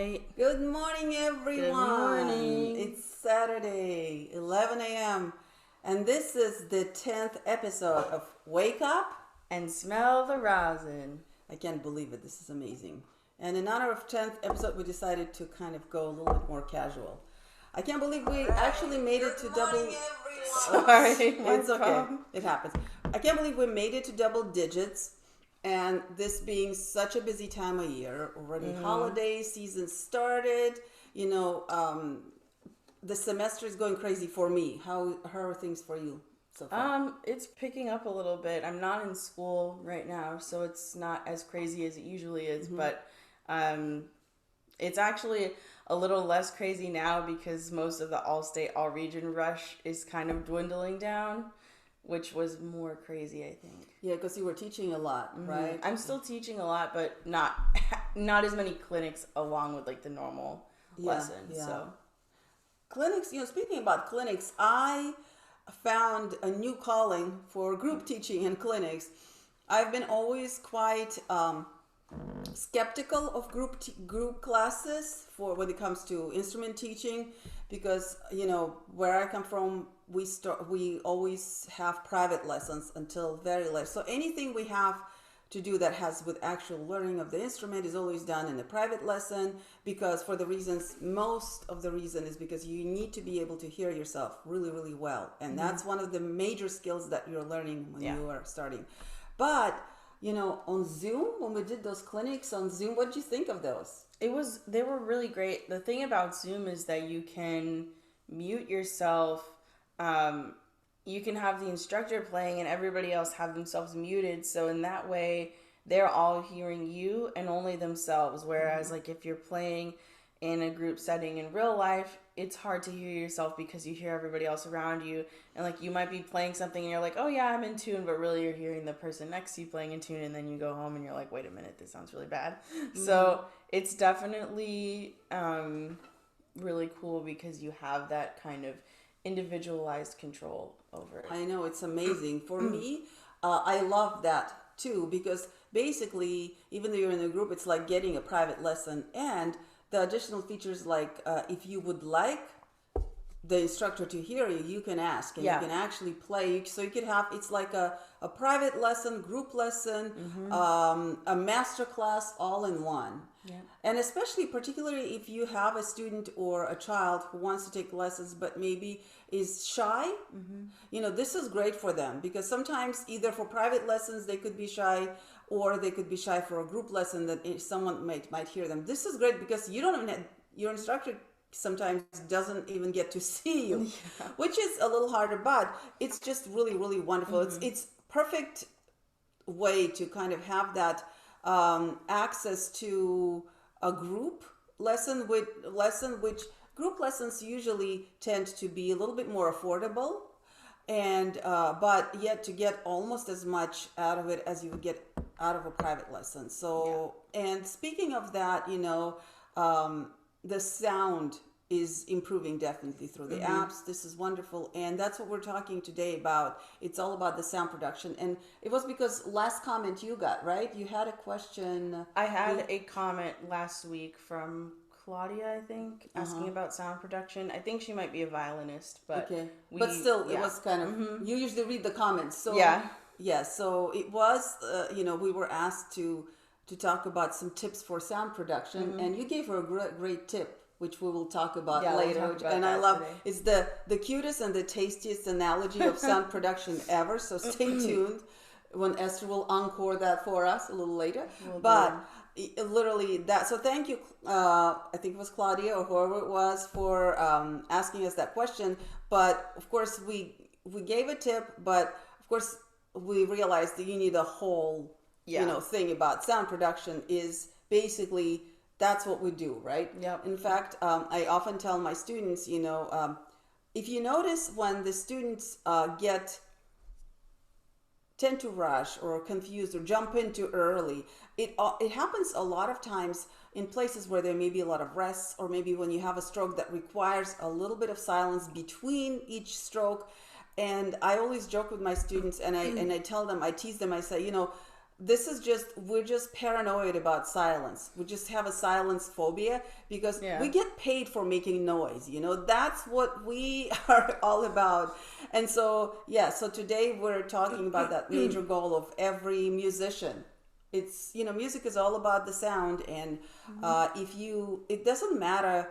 night. Good morning, everyone. Good morning. It's Saturday, 11 a.m., and this is the 10th episode of Wake Up And smell the rosin. I can't believe it. This is amazing. And in honor of 10th episode, we decided to kind of go a little bit more casual. I can't believe we actually made it to double. Sorry, It's okay. It happens. I can't believe we made it to double digits. And this being such a busy time of year, already holiday season started. You know, the semester is going crazy for me. How are things for you so far? It's picking up a little bit. I'm not in school right now, so it's not as crazy as it usually is, but it's actually a little less crazy now because most of the all-state, all-region rush is kind of dwindling down, which was more crazy, I think. Yeah, because you were teaching a lot, right? I'm still teaching a lot, but not as many clinics along with like the normal lessons. Yeah. So Clinics, speaking about clinics, I found a new calling for group teaching and clinics. I've been always quite skeptical of group classes for when it comes to instrument teaching, because where I come from, we always have private lessons until very late. So anything we have to do that has with actual learning of the instrument is always done in a private lesson, because most of the reason is because you need to be able to hear yourself really, really well. And that's one of the major skills that you're learning when you are starting. But, on Zoom, when we did those clinics on Zoom, what did you think of those? they were really great. The thing about Zoom is that you can mute yourself. You can have the instructor playing and everybody else have themselves muted. So in that way, they're all hearing you and only themselves. Whereas like if you're playing in a group setting in real life, it's hard to hear yourself because you hear everybody else around you. And like you might be playing something and you're like, oh yeah, I'm in tune. But really you're hearing the person next to you playing in tune. And then you go home and you're like, wait a minute, this sounds really bad. So it's definitely really cool because you have that kind of individualized control over it. I know, it's amazing. For me, I love that too, because basically, even though you're in a group, it's like getting a private lesson. And the additional features, like if you would like the instructor to hear you, you can ask and you can actually play. So you could have, it's like a private lesson, group lesson, a masterclass all in one. Yeah. And especially, particularly if you have a student or a child who wants to take lessons but maybe is shy, this is great for them, because sometimes either for private lessons they could be shy, or they could be shy for a group lesson that someone might hear them. This is great because you don't even your instructor sometimes doesn't even get to see you, which is a little harder, but it's just really, really wonderful. It's perfect way to kind of have that access to a group lesson, which group lessons usually tend to be a little bit more affordable, and but yet to get almost as much out of it as you would get out of a private lesson. So, and speaking of that, the sound is improving definitely through the apps. This is wonderful. And that's what we're talking today about. It's all about the sound production. And it was because last comment you got, right? You had a question. I had a comment last week from Claudia, I think, asking about sound production. I think she might be a violinist, but but still, it was kind of, you usually read the comments. So so it was, we were asked to talk about some tips for sound production, and you gave her a great tip, which we will talk about later. And I love today. It's the cutest and the tastiest analogy of sound production ever. So stay tuned when Esther will encore that for us a little later. Literally that. So thank you. I think it was Claudia or whoever it was for asking us that question. But of course we gave a tip, but of course we realized that you need a whole thing about sound production. Is basically that's what we do, right? Yep. In fact, I often tell my students, if you notice when the students tend to rush or confused or jump in too early, it happens a lot of times in places where there may be a lot of rests, or maybe when you have a stroke that requires a little bit of silence between each stroke. And I always joke with my students, and I tell them, I tease them, I say, this is just, we're just paranoid about silence. We just have a silence phobia because we get paid for making noise. That's what we are all about. And so, so today we're talking about that major goal of every musician. It's, music is all about the sound. And it doesn't matter,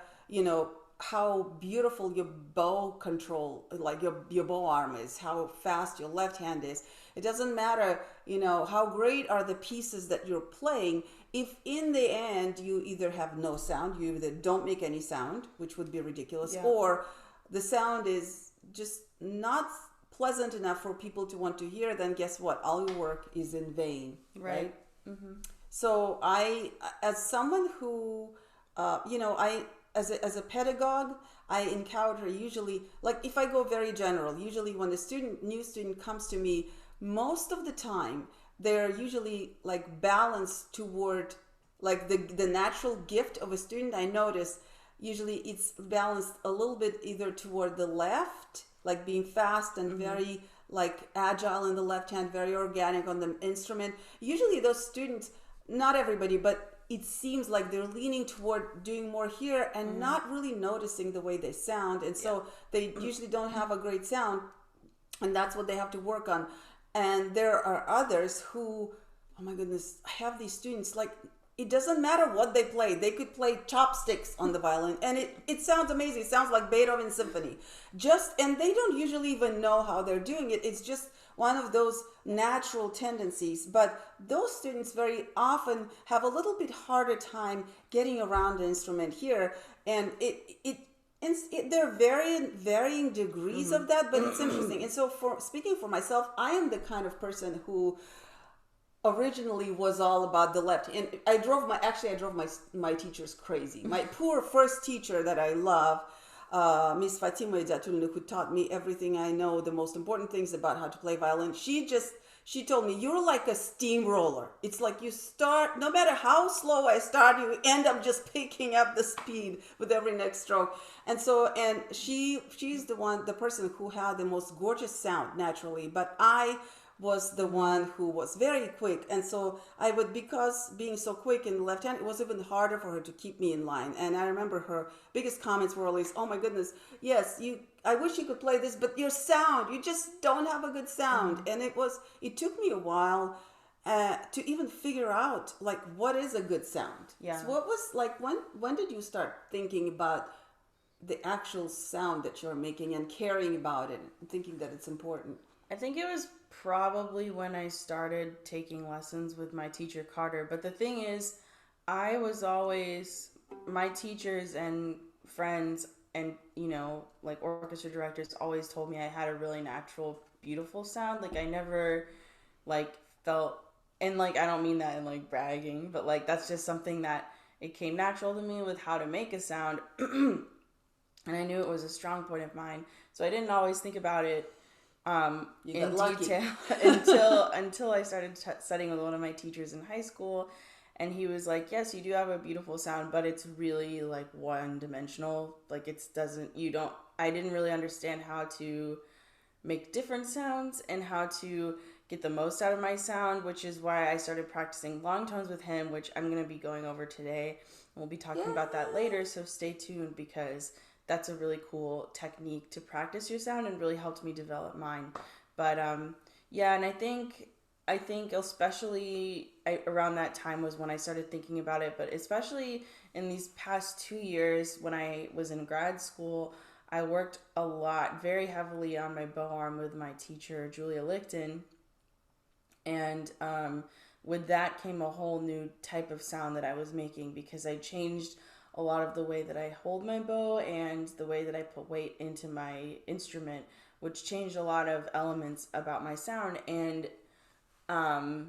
how beautiful your bow control, like your bow arm is, how fast your left hand is. It doesn't matter, how great are the pieces that you're playing. If in the end you either have no sound, you either don't make any sound, which would be ridiculous, or the sound is just not pleasant enough for people to want to hear, then guess what? All your work is in vain, right? Mm-hmm. So as someone who, as a pedagogue, I encounter usually, like if I go very general, usually when a new student comes to me, most of the time they're usually like balanced toward like the natural gift of a student. I notice usually it's balanced a little bit either toward the left, like being fast and very like agile in the left hand, very organic on the instrument. Usually those students, not everybody, but it seems like they're leaning toward doing more here and not really noticing the way they sound. And so they usually don't have a great sound, and that's what they have to work on. And there are others who, oh my goodness, I have these students, like, it doesn't matter what they play. They could play chopsticks on the violin, and it sounds amazing. It sounds like Beethoven's symphony. And they don't usually even know how they're doing it. It's just one of those natural tendencies. But those students very often have a little bit harder time getting around the instrument here. And there are varying degrees of that, but it's interesting. And so speaking for myself, I am the kind of person who originally was all about the left. And I drove my teachers crazy. My poor first teacher that I love, Miss Fatima Idatulnu, who taught me everything I know, the most important things about how to play violin. She told me, you're like a steamroller. It's like you start, no matter how slow I start, you end up just picking up the speed with every next stroke. And so, she's the person who had the most gorgeous sound naturally, but I was the one who was very quick. And so because being so quick in the left hand, it was even harder for her to keep me in line. And I remember her biggest comments were always, oh my goodness, yes, I wish you could play this, but your sound, you just don't have a good sound. And it took me a while to even figure out like what is a good sound. Yeah. So what was like, when did you start thinking about the actual sound that you're making and caring about it and thinking that it's important? I think it was probably when I started taking lessons with my teacher Carter. But the thing is, I was always, my teachers and friends and, like orchestra directors always told me I had a really natural, beautiful sound. Like I never like felt, and like I don't mean that in like bragging, but like that's just something that it came natural to me with how to make a sound. And I knew it was a strong point of mine. So I didn't always think about it in detail until I started studying with one of my teachers in high school, and he was like, yes, you do have a beautiful sound, but it's really like one dimensional. Like I didn't really understand how to make different sounds and how to get the most out of my sound, which is why I started practicing long tones with him, which I'm going to be going over today. We'll be talking about that later, so stay tuned because that's a really cool technique to practice your sound and really helped me develop mine. But and I think especially around that time was when I started thinking about it, but especially in these past 2 years when I was in grad school, I worked a lot, very heavily on my bow arm with my teacher, Julia Lichten. And with that came a whole new type of sound that I was making because I changed a lot of the way that I hold my bow and the way that I put weight into my instrument, which changed a lot of elements about my sound. And oh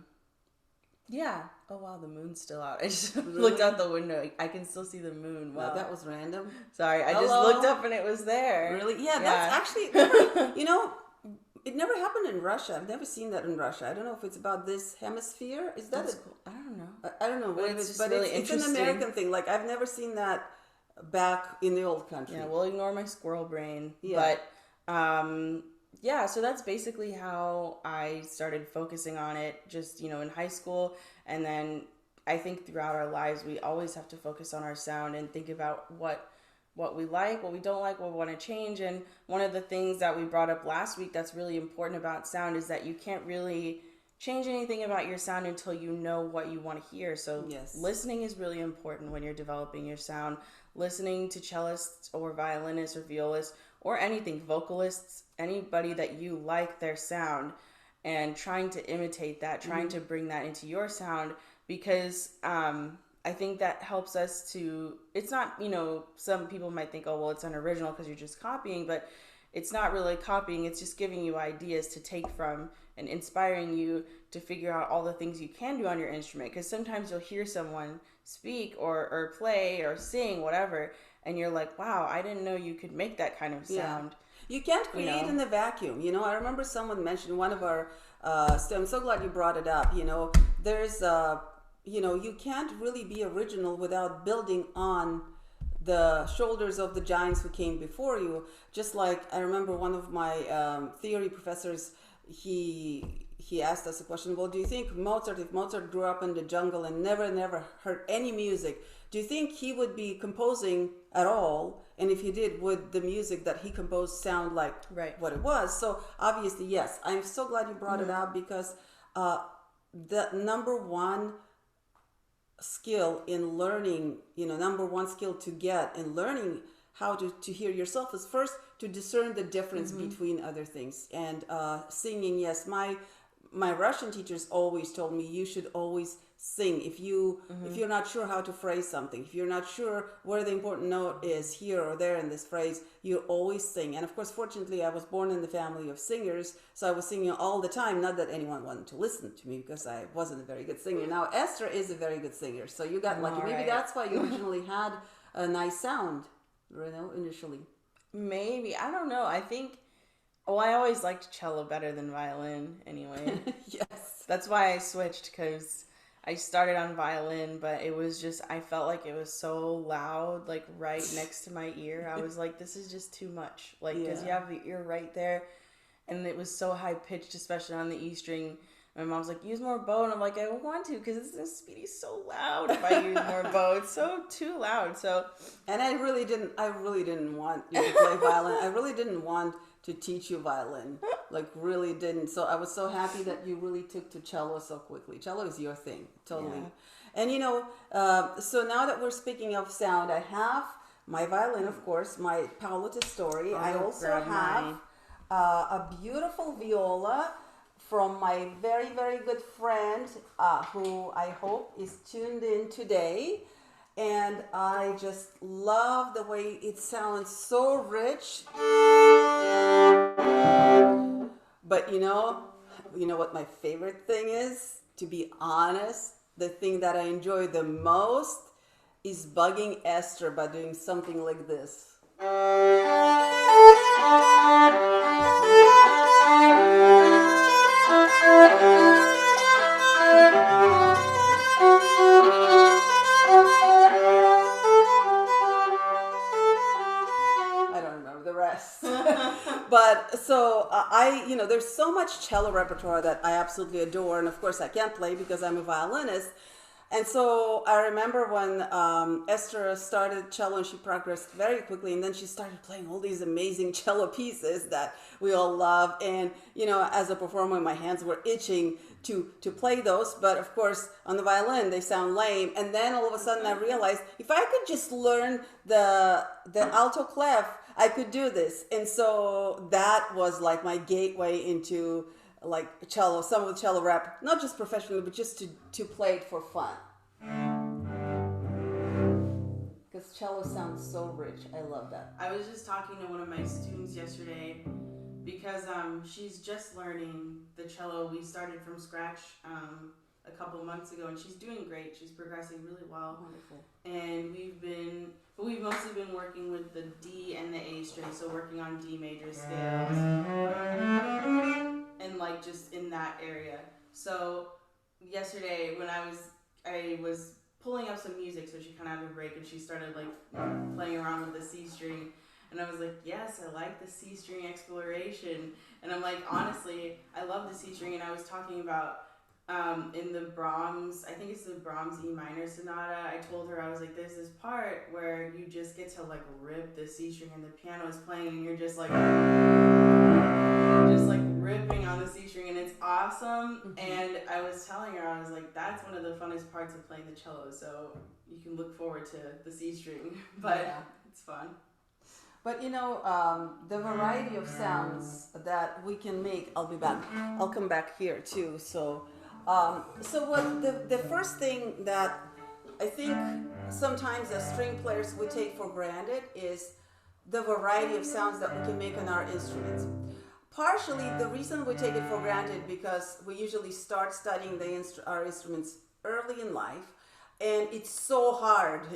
wow, the moon's still out. I just looked out the window. I can still see the moon. Wow, that was random. Sorry, I just looked up and it was there. Really? Yeah, that's actually never, it never happened in Russia. I've never seen that in Russia. I don't know if it's about this hemisphere. Is that cool. I don't know. I don't know what it is, but really it's an American thing. Like I've never seen that back in the old country. Yeah, we'll ignore my squirrel brain. Yeah. But yeah, so that's basically how I started focusing on it, just, in high school. And then I think throughout our lives, we always have to focus on our sound and think about what we like, what we don't like, what we want to change. And one of the things that we brought up last week that's really important about sound is that you can't really change anything about your sound until you know what you want to hear. So Yes. listening is really important when you're developing your sound. Listening to cellists or violinists or violists or anything, vocalists, anybody that you like their sound, and trying to imitate that, trying to bring that into your sound, because I think that helps us to, it's not, some people might think, oh, well, it's unoriginal because you're just copying, but it's not really copying. It's just giving you ideas to take from and inspiring you to figure out all the things you can do on your instrument. Because sometimes you'll hear someone speak or play or sing, whatever, and you're like, wow, I didn't know you could make that kind of sound. You can't create in the vacuum. I remember someone mentioned one of our, so I'm so glad you brought it up. There's, you can't really be original without building on the shoulders of the giants who came before you. Just like I remember one of my theory professors, he asked us a question. Well, do you think Mozart, if Mozart grew up in the jungle and never heard any music, do you think he would be composing at all? And if he did, would the music that he composed sound like what it was? So obviously, yes. I'm so glad you brought it up, because the number one skill in learning, number one skill to get in learning how to hear yourself is first to discern the difference between other things. And singing, yes, my Russian teachers always told me you should always sing. If you're not sure how to phrase something, if you're not sure where the important note is here or there in this phrase, you always sing. And of course, fortunately, I was born in the family of singers, so I was singing all the time. Not that anyone wanted to listen to me, because I wasn't a very good singer. Now Esther is a very good singer, so you got lucky. Maybe that's why you originally had a nice sound, initially. Maybe, I don't know. I think, I always liked cello better than violin anyway. Yes. That's why I switched, because I started on violin, but it was just, I felt like it was so loud, like right next to my ear. I was like, this is just too much. Like, because you have the ear right there, and it was so high pitched, especially on the E string. My mom's like, use more bow, and I'm like, I don't want to, because this Speedy's so loud if I use more bow. It's so too loud. So, and I really didn't want you to play violin. I really didn't want to teach you violin, like really didn't. So I was so happy that you really took to cello so quickly. Cello is your thing, totally. Yeah. And so now that we're speaking of sound, I have my violin, of course, my Paolo Testori. I also have a beautiful viola from my very, very good friend, who I hope is tuned in today. And I just love the way it sounds, so rich. But you know what my favorite thing is? To be honest, the thing that I enjoy the most is bugging Esther by doing something like this. But so there's so much cello repertoire that I absolutely adore, and of course I can't play because I'm a violinist. And so I remember when Esther started cello, and she progressed very quickly, and then she started playing all these amazing cello pieces that we all love. And as a performer, my hands were itching to play those, but of course on the violin they sound lame. And then all of a sudden I realized if I could just learn the alto clef, I could do this. And so that was like my gateway into like cello, some of the cello rap, not just professionally, but just to play it for fun. Because cello sounds so rich. I love that. I was just talking to one of my students yesterday, because she's just learning the cello. We started from scratch a couple months ago, and she's doing great. She's progressing really well. Wonderful. And we've mostly been working with the D and the A string, so working on D major scales, and like just in that area. So yesterday when I was pulling up some music, so she kind of had a break, and she started like playing around with the C string. And I was like, yes, I like the C string exploration. And I'm like, honestly, I love the C string, and I was talking about in the Brahms, I think it's the Brahms E minor sonata, I told her, I was like, there's this part where you just get to like rip the C string and the piano is playing and you're just like ripping on the C string, and it's awesome. And I was telling her, I was like, that's one of the funnest parts of playing the cello, so you can look forward to the C string, but it's fun. But the variety of sounds that we can make, I'll be back. I'll come back here too. So what the first thing that I think sometimes as string players we take for granted is the variety of sounds that we can make on our instruments. Partially, the reason we take it for granted because we usually start studying our instruments early in life. And it's so hard,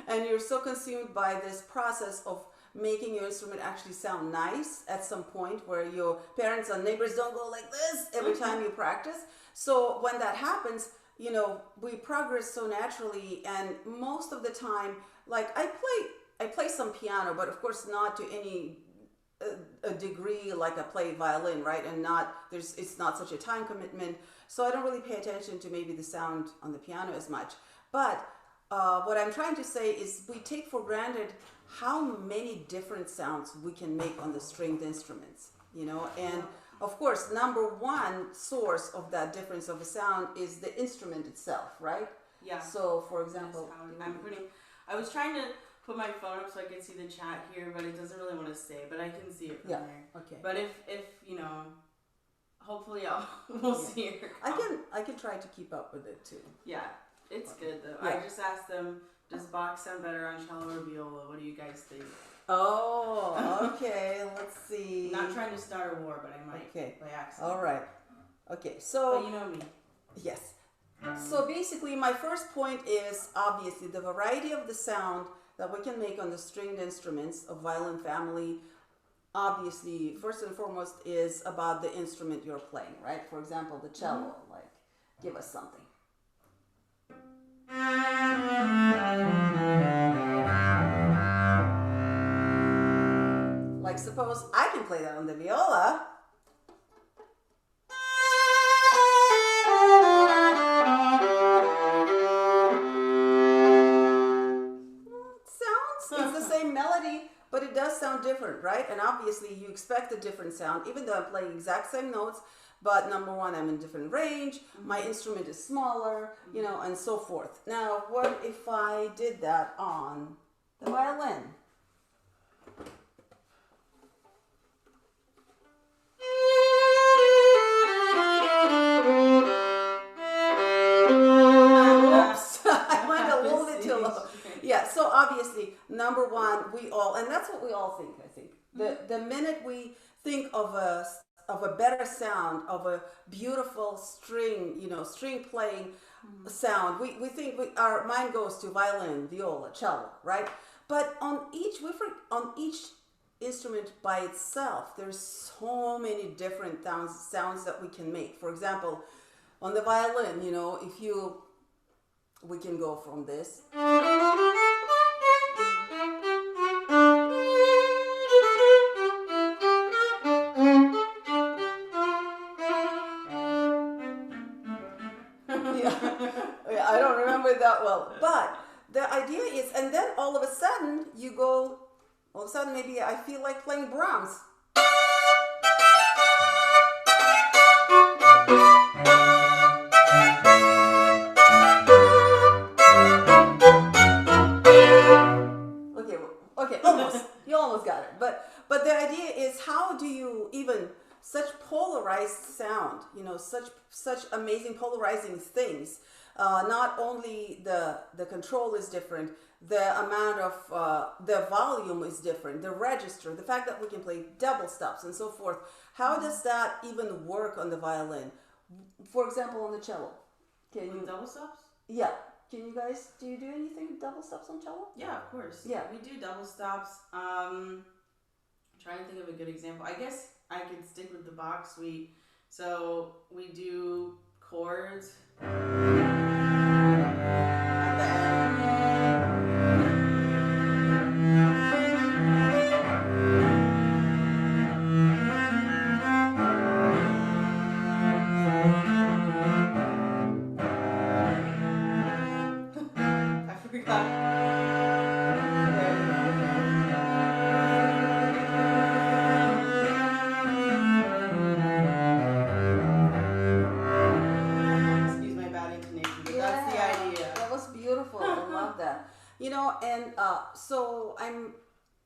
and you're so consumed by this process of making your instrument actually sound nice at some point where your parents and neighbors don't go like this every time you practice. So when that happens, we progress so naturally, and most of the time, like I play some piano, but of course not to any a degree like I play violin, right? And it's not such a time commitment. So I don't really pay attention to maybe the sound on the piano as much. But what I'm trying to say is we take for granted how many different sounds we can make on the stringed instruments, and of course, number one source of that difference of a sound is the instrument itself, right? Yeah. So for example, I was trying to put my phone up so I can see the chat here, but it doesn't really want to stay, but I can see it from there. Okay. But if hopefully we'll see it. I can try to keep up with it too. Yeah, it's good though. Yeah. I just asked them, does Bach sound better on cello or viola? What do you guys think? Oh, okay. Let's see. Not trying to start a war, but I might by accident. All right. Okay, so but you know me. Yes. So basically, my first point is obviously the variety of the sound that we can make on the stringed instruments of violin family. Obviously, first and foremost is about the instrument you're playing, right? For example, the cello, like, give us something. Like, suppose I can play that on the viola. It's the same melody, but it does sound different, right? And obviously you expect a different sound, even though I'm playing exact same notes, but number one, I'm in different range, my instrument is smaller, and so forth. Now, what if I did that on the violin? Oops, I went a little bit too low. Yeah, so obviously, number one, and that's what we all think, I think. The minute we think of a better sound, of a beautiful string, string playing sound, we think our mind goes to violin, viola, cello, right? But on each instrument by itself, there's so many different sounds that we can make. For example, on the violin, we can go from this. Yeah, I don't remember that well. But the idea is, and then all of a sudden maybe I feel like playing Brahms. Okay, almost. You almost got it. But the idea is, how do you even such polarized sound, such amazing polarizing things. Not only the control is different, the amount of the volume is different, the register, the fact that we can play double stops and so forth. How does that even work on the violin? For example, on the cello. Can you double stops? Yeah. Do you do anything with double stops on cello? Yeah, of course. Yeah. We do double stops. I'm trying to think of a good example. I guess I could stick with the Bach suite. So we do chords. and so I'm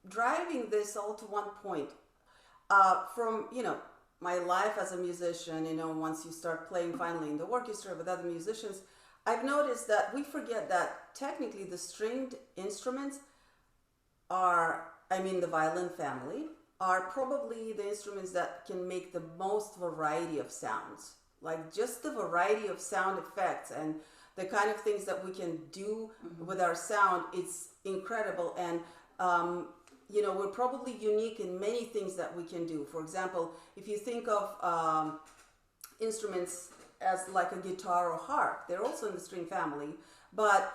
driving this all to one point. From, my life as a musician, once you start playing finally in the orchestra with other musicians, I've noticed that we forget that technically the stringed instruments are, the violin family, are probably the instruments that can make the most variety of sounds. Like just the variety of sound effects and the kind of things that we can do with our sound, it's incredible. And we're probably unique in many things that we can do. For example, if you think of instruments as like a guitar or harp, they're also in the string family, but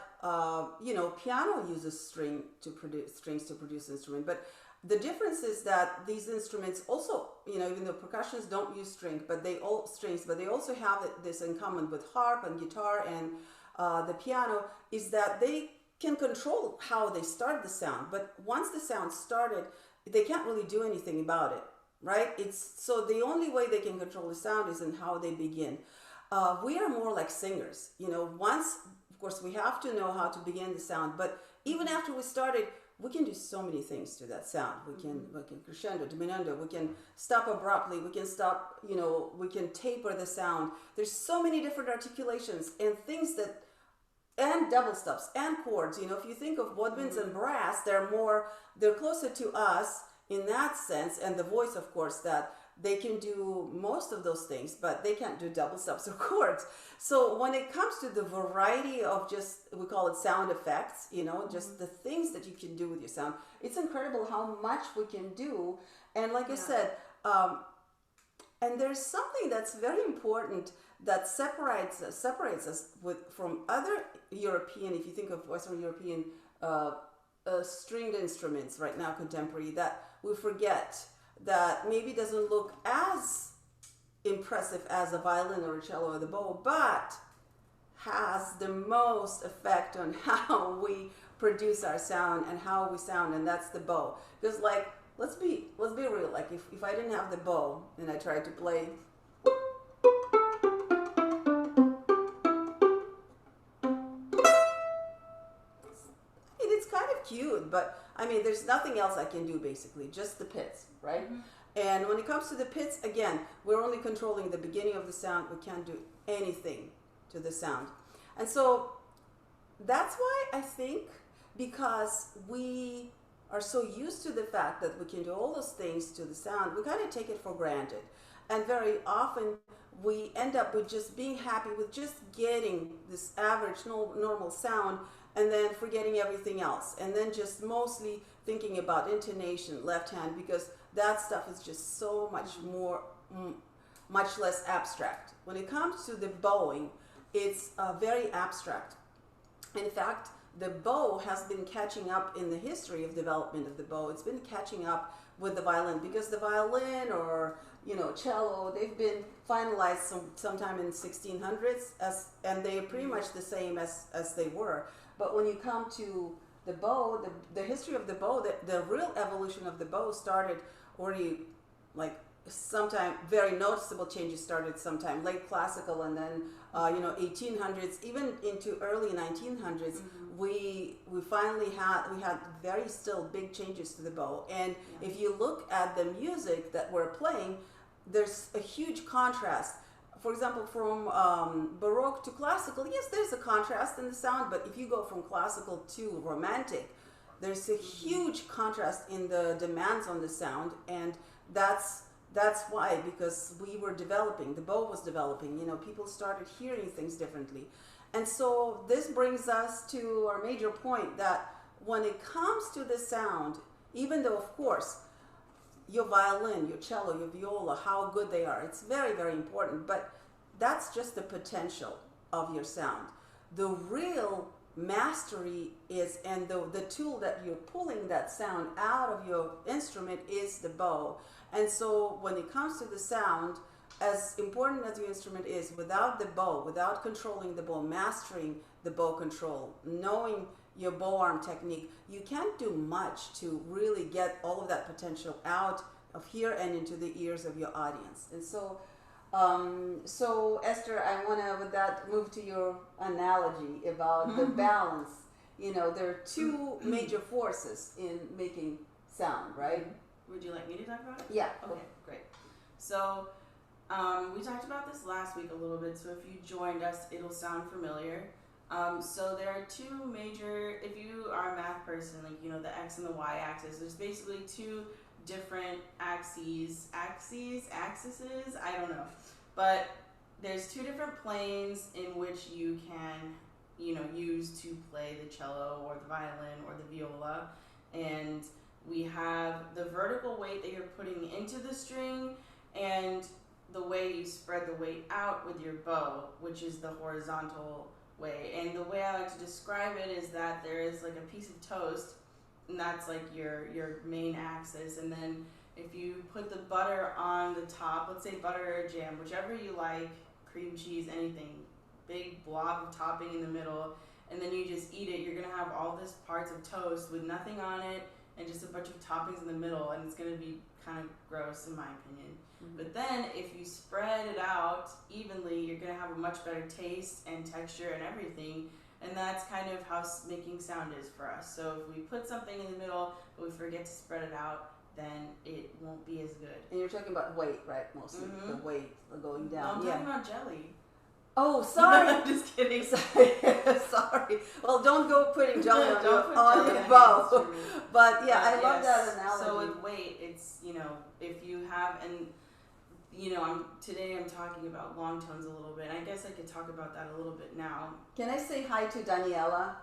piano uses strings to produce instrument. But the difference is that these instruments also, even though percussions don't use strings, but they also have this in common with harp and guitar and the piano, is that they can control how they start the sound. But once the sound started, they can't really do anything about it, right? So the only way they can control the sound is in how they begin. We are more like singers, once, of course, we have to know how to begin the sound, but even after we started, we can do so many things to that sound. We can crescendo, diminuendo, we can stop abruptly, we can stop, we can taper the sound. There's so many different articulations and things and double stops and chords. If you think of woodwinds and brass, they're closer to us in that sense, and the voice, of course, that they can do most of those things, but they can't do double stops or chords. So when it comes to the variety of we call it sound effects, just the things that you can do with your sound, it's incredible how much we can do. And like I said, and there's something that's very important that separates us from other European, if you think of Western European stringed instruments right now, contemporary, that we forget, that maybe doesn't look as impressive as a violin or a cello or the bow, but has the most effect on how we produce our sound and how we sound, and that's the bow. Because let's be real, like if I didn't have the bow and I tried to play, it's kind of cute, but there's nothing else I can do, basically, just the pits, right? And when it comes to the pits, again, we're only controlling the beginning of the sound. We can't do anything to the sound. And so that's why I think, because we are so used to the fact that we can do all those things to the sound, we kind of take it for granted. And very often we end up with just being happy with just getting this average normal sound, and then forgetting everything else, and then just mostly thinking about intonation, left hand, because that stuff is just so much less abstract. When it comes to the bowing, it's very abstract. In fact, the bow has been catching up in the history of development of the bow. It's been catching up with the violin, because the violin or cello, they've been finalized sometime in 1600s, and they're pretty much the same as they were. But when you come to the bow, the history of the bow, the real evolution of the bow started already, like sometime, very noticeable changes started sometime late classical, and then 1800s, even into early 1900s. We finally had very still big changes to the bow. And if you look at the music that we're playing, there's a huge contrast. For example, from Baroque to classical, yes, there's a contrast in the sound, but if you go from classical to romantic, there's a huge contrast in the demands on the sound, and that's why, because we were developing, the bow was developing, people started hearing things differently. And so this brings us to our major point, that when it comes to the sound, even though, of course, your violin, your cello, your viola, how good they are, it's very, very important, but that's just the potential of your sound. The real mastery is, and the tool that you're pulling that sound out of your instrument is the bow. And so when it comes to the sound, as important as your instrument is, without the bow, without controlling the bow, mastering the bow control, knowing your bow arm technique, you can't do much to really get all of that potential out of here and into the ears of your audience. And so Esther, I want to, with that, move to your analogy about the balance. there are two major forces in making sound, right? Would you like me to talk about it? Yeah. Okay, great. So we talked about this last week a little bit, so if you joined us, it'll sound familiar. So there are two major, if you are a math person, like, the X and the Y axis, there's basically two different axes, I don't know. But there's two different planes in which you can, use to play the cello or the violin or the viola. And we have the vertical weight that you're putting into the string and the way you spread the weight out with your bow, which is the horizontal way. And the way I like to describe it is that there is like a piece of toast, and that's like your main axis. And then if you put the butter on the top, let's say butter or jam, whichever you like, cream cheese, anything, big blob of topping in the middle, and then you just eat it, you're gonna have all this parts of toast with nothing on it and just a bunch of toppings in the middle, and it's gonna be kind of gross in my opinion. But then if you spread it out evenly, you're gonna have a much better taste and texture and everything. And that's kind of how making sound is for us. So if we put something in the middle, but we forget to spread it out, then it won't be as good. And you're talking about weight, right? Mostly the weight going down. No, I'm talking about jelly. Oh, sorry. I'm just kidding. Sorry. Well, don't go putting jelly on your bow. But yeah, I love that analogy. So with weight, it's, if you have, and today I'm talking about long tones a little bit. I guess I could talk about that a little bit now. Can I say hi to Daniela?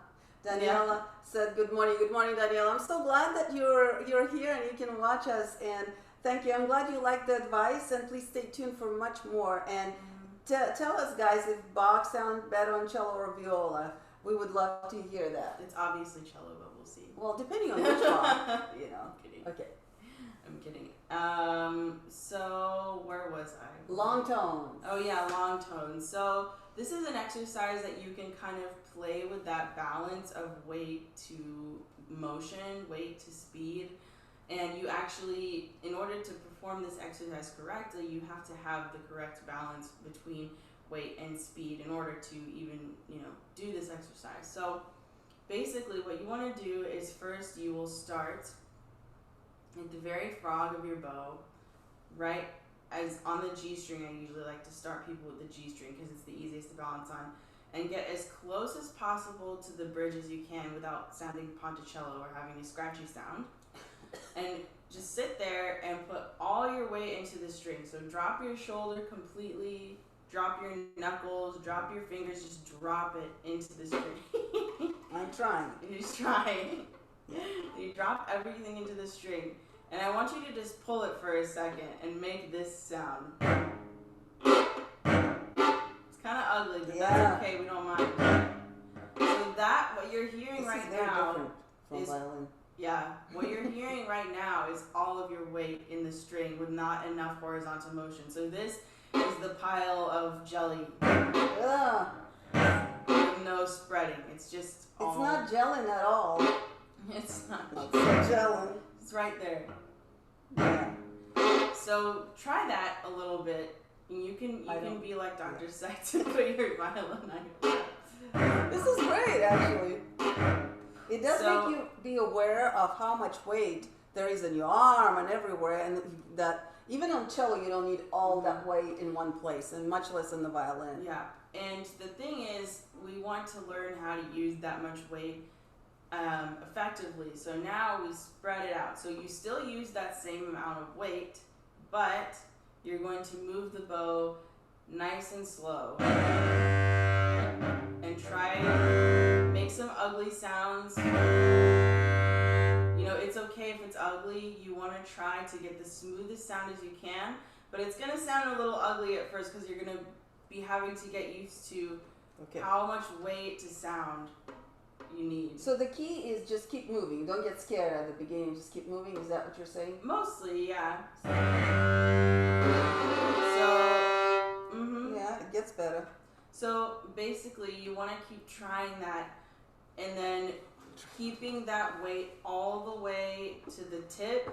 Daniela said, good morning, Daniela. I'm so glad that you're here and you can watch us, and thank you. I'm glad you liked the advice, and please stay tuned for much more. And tell us, guys, if Bach sounds better on cello or viola. We would love to hear that. It's obviously cello, but we'll see. Well, depending on which Bach, I'm kidding. Okay. I'm kidding. So where was I? Long tones. Oh yeah, long tones. So this is an exercise that you can kind of play with that balance of weight to motion, weight to speed. And you actually, in order to perform this exercise correctly, you have to have the correct balance between weight and speed in order to even, do this exercise. So basically what you want to do is first you will start at the very frog of your bow, right as on the G string. I usually like to start people with the G string because it's the easiest to balance on, and get as close as possible to the bridge as you can without sounding ponticello or having a scratchy sound. And just sit there and put all your weight into the string. So drop your shoulder completely, drop your knuckles, drop your fingers, just drop it into the string. I'm trying. You're just trying. You drop everything into the string. And I want you to just pull it for a second and make this sound. It's kind of ugly, but that's okay. We don't mind. So that, what you're hearing right now is violin. Yeah, what you're hearing right now is all of your weight in the string with not enough horizontal motion. So this is the pile of jelly with no spreading. It's just all... It's not gelling at all. It's not. It's gelling. It's right there. Yeah. So try that a little bit. You can be like Dr. Seitz and put your violin on. This is great, actually. It does make you be aware of how much weight there is in your arm and everywhere, and that even on cello you don't need all that weight in one place, and much less in the violin. Yeah, and the thing is, we want to learn how to use that much weight effectively. So now we spread it out. So you still use that same amount of weight, but you're going to move the bow nice and slow. And try to make some ugly sounds. It's okay if it's ugly. You want to try to get the smoothest sound as you can, but it's going to sound a little ugly at first because you're going to be having to get used to how much weight to sound you need. So the key is just keep moving. Don't get scared at the beginning. Just keep moving. Is that what you're saying? Mostly, yeah. Yeah, it gets better. So basically, you want to keep trying that, and then keeping that weight all the way to the tip,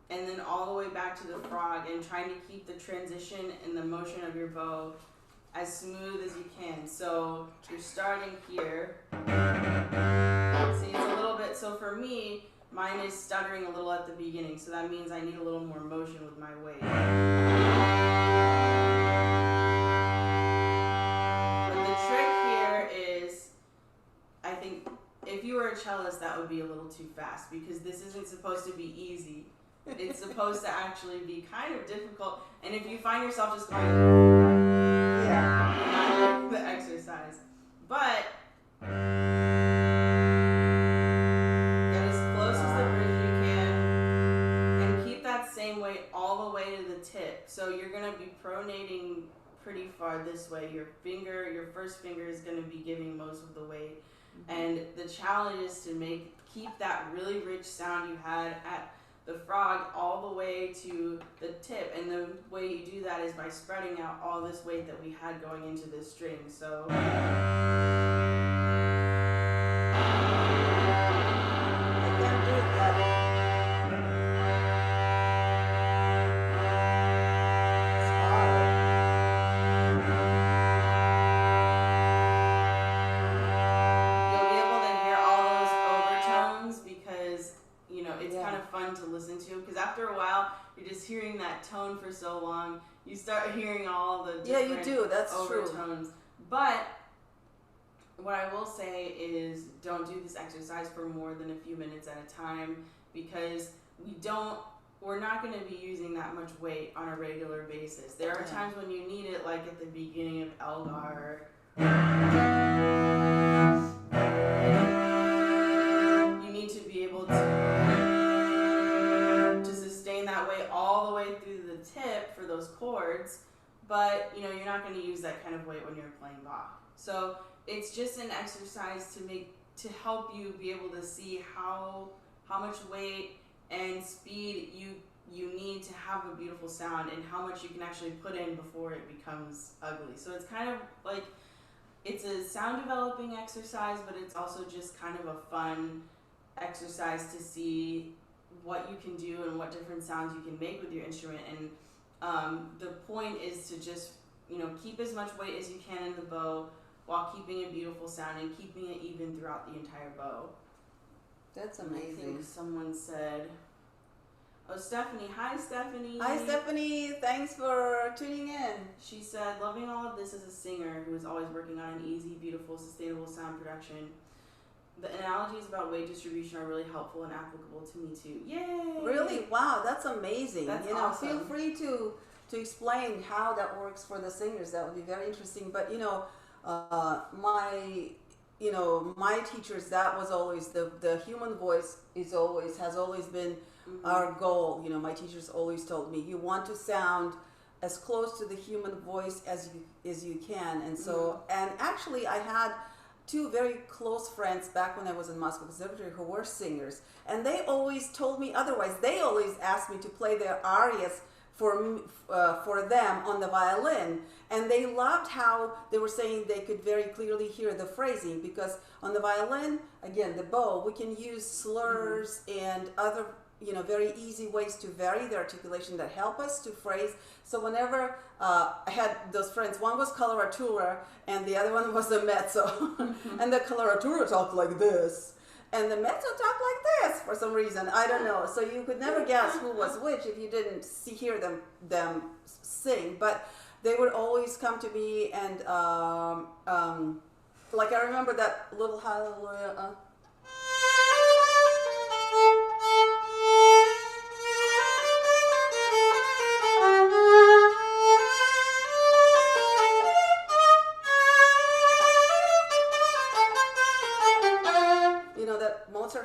and then all the way back to the frog, and trying to keep the transition and the motion of your bow as smooth as you can. So you're starting here. bit. So for me, mine is stuttering a little at the beginning, so that means I need a little more motion with my weight. But the trick here is, I think, if you were a cellist, that would be a little too fast, because this isn't supposed to be easy. It's supposed to actually be kind of difficult. And if you find yourself just going, yeah, you're not doing the exercise. But get as close as the bridge you can, and keep that same weight all the way to the tip. So you're going to be pronating pretty far this way. Your first finger is going to be giving most of the weight. And the challenge is to keep that really rich sound you had at the frog all the way to the tip. And the way you do that is by spreading out all this weight that we had going into this string. So I can't do that. It's hard. You'll be able to hear all those overtones because, it's kind of fun to listen to, because after a while you're just hearing that tone for so long, you start hearing all the different you do. That's overtones. True. But what I will say is, don't do this exercise for more than a few minutes at a time, because we're not going to be using that much weight on a regular basis. There are times when you need it, like at the beginning of Elgar. You need to be able to sustain that weight all the way through the tip for those chords, but you're not going to use that kind of weight when you're playing Bach. So it's just an exercise to help you be able to see how much weight and speed you need to have a beautiful sound, and how much you can actually put in before it becomes ugly. So it's kind of like, it's a sound developing exercise, but it's also just kind of a fun exercise to see what you can do and what different sounds you can make with your instrument. And the point is to just keep as much weight as you can in the bow while keeping a beautiful sound and keeping it even throughout the entire bow. That's amazing. I think someone said, oh, Stephanie. Hi, Stephanie. Hi, Stephanie. Thanks for tuning in. She said, loving all of this as a singer who is always working on an easy, beautiful, sustainable sound production. The analogies about weight distribution are really helpful and applicable to me too. Yay! Really? Wow, that's amazing. That's awesome. Feel free to explain how that works for the singers. That would be very interesting. But my teachers, that was always the human voice has always been our goal. My teachers always told me, you want to sound as close to the human voice as you can. And so, and actually I had two very close friends back when I was in Moscow Conservatory who were singers, and they always told me otherwise. They always asked me to play their arias for them on the violin, and they loved how they were saying they could very clearly hear the phrasing, because on the violin, again, the bow, we can use slurs and other very easy ways to vary the articulation that help us to phrase. So whenever I had those friends, one was coloratura and the other one was the mezzo, and the coloratura talked like this, and the mezzo talked like this for some reason. I don't know. So you could never guess who was which if you didn't hear them sing. But they would always come to me, and like I remember that little hallelujah.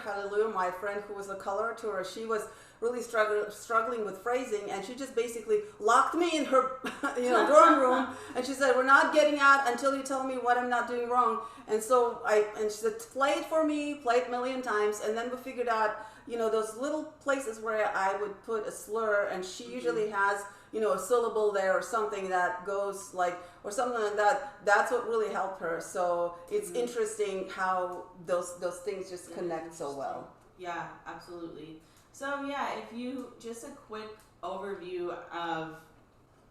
Hallelujah, my friend who was a coloratura, she was really struggling with phrasing, and she just basically locked me in her dorm room, and she said, we're not getting out until you tell me what I'm not doing wrong. And so she said, play it for me, play it a million times, and then we figured out those little places where I would put a slur, and she usually has a syllable there or something that goes like, or something like that. That's what really helped her. So it's interesting how those things just connect so well. Yeah, absolutely. So yeah, if you, just a quick overview of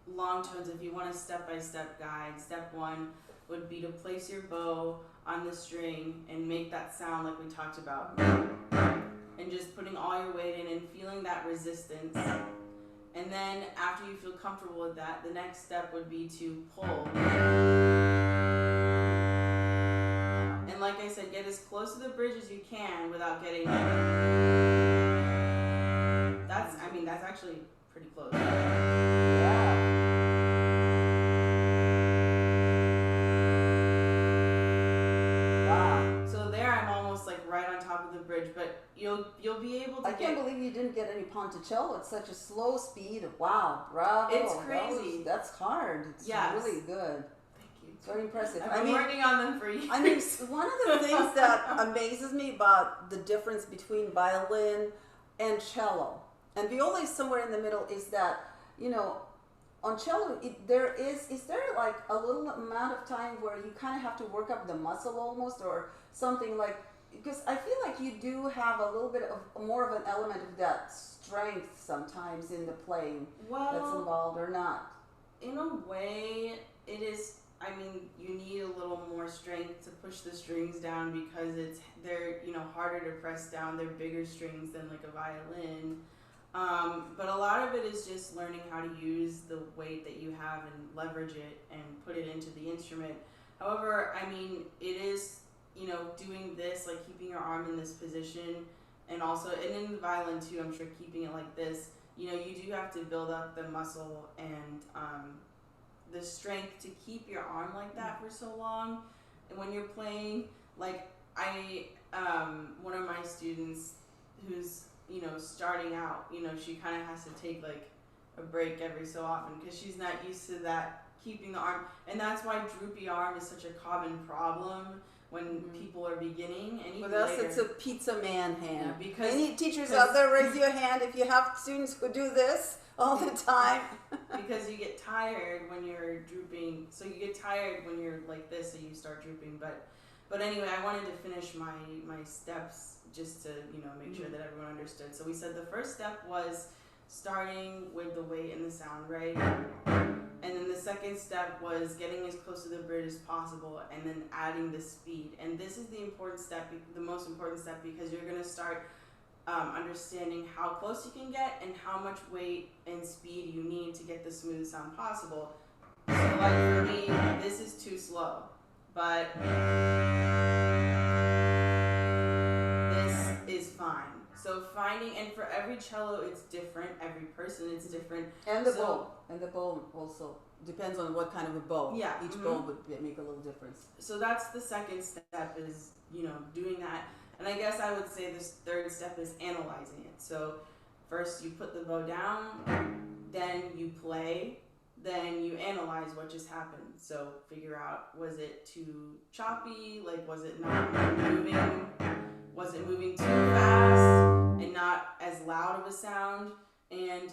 long tones, if you want a step-by-step guide, step one would be to place your bow on the string and make that sound like we talked about. And just putting all your weight in and feeling that resistance. And then after you feel comfortable with that, the next step would be to pull. And like I said, get as close to the bridge as you can without getting... That's actually pretty close. Bridge, but you'll be able to. I can't believe you didn't get any ponticello at such a slow speed. Wow, bravo! It's crazy. That's hard. It's really good. Thank you. It's very impressive. I've been working on them for years. I mean, one of the things that amazes me about the difference between violin and cello, and viola is somewhere in the middle, is that, you know, on cello, is there like a little amount of time where you kind of have to work up the muscle almost, or something like. Because I feel like you do have a little bit of more of an element of that strength sometimes in the playing that's involved, or not. In a way, it is. I mean, you need a little more strength to push the strings down because they're harder to press down. They're bigger strings than like a violin. But a lot of it is just learning how to use the weight that you have and leverage it and put it into the instrument. However, I mean, it is. Doing this, like keeping your arm in this position, and in the violin too, I'm sure keeping it like this, you do have to build up the muscle and the strength to keep your arm like that for so long. And when you're playing, like one of my students who's, starting out, she kind of has to take like a break every so often because she's not used to that, keeping the arm. And that's why droopy arm is such a common problem when people are beginning. And even with us, later. it's a pizza man hand. Yeah, because any teachers out there, raise your hand if you have students who do this all the time. Because you get tired when you're drooping. So you get tired when you're like this, so you start drooping. But anyway, I wanted to finish my steps just to make sure that everyone understood. So we said the first step was starting with the weight and the sound, right? And then the second step was getting as close to the bridge as possible and then adding the speed. And this is the important step, the most important step, because you're going to start understanding how close you can get and how much weight and speed you need to get the smoothest sound possible. So like for me, this is too slow, but this is fine. So finding, and for every cello it's different, every person it's different. And the bow. And the bow also depends on what kind of a bow. Yeah. Each bow would make a little difference. So that's the second step, is, doing that. And I guess I would say this third step is analyzing it. So first you put the bow down, then you play, then you analyze what just happened. So figure out, was it too choppy? Like, was it not moving? Was it moving too fast and not as loud of a sound? And,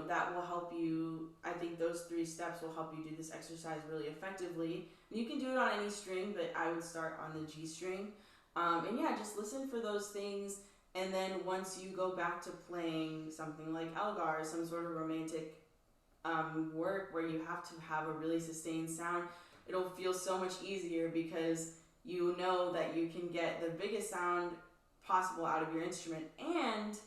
that will help you. I think those 3 steps will help you do this exercise really effectively. And you can do it on any string, but I would start on the G string. And yeah, just listen for those things. And then once you go back to playing something like Elgar, some sort of romantic work where you have to have a really sustained sound, it'll feel so much easier because you know that you can get the biggest sound possible out of your instrument. And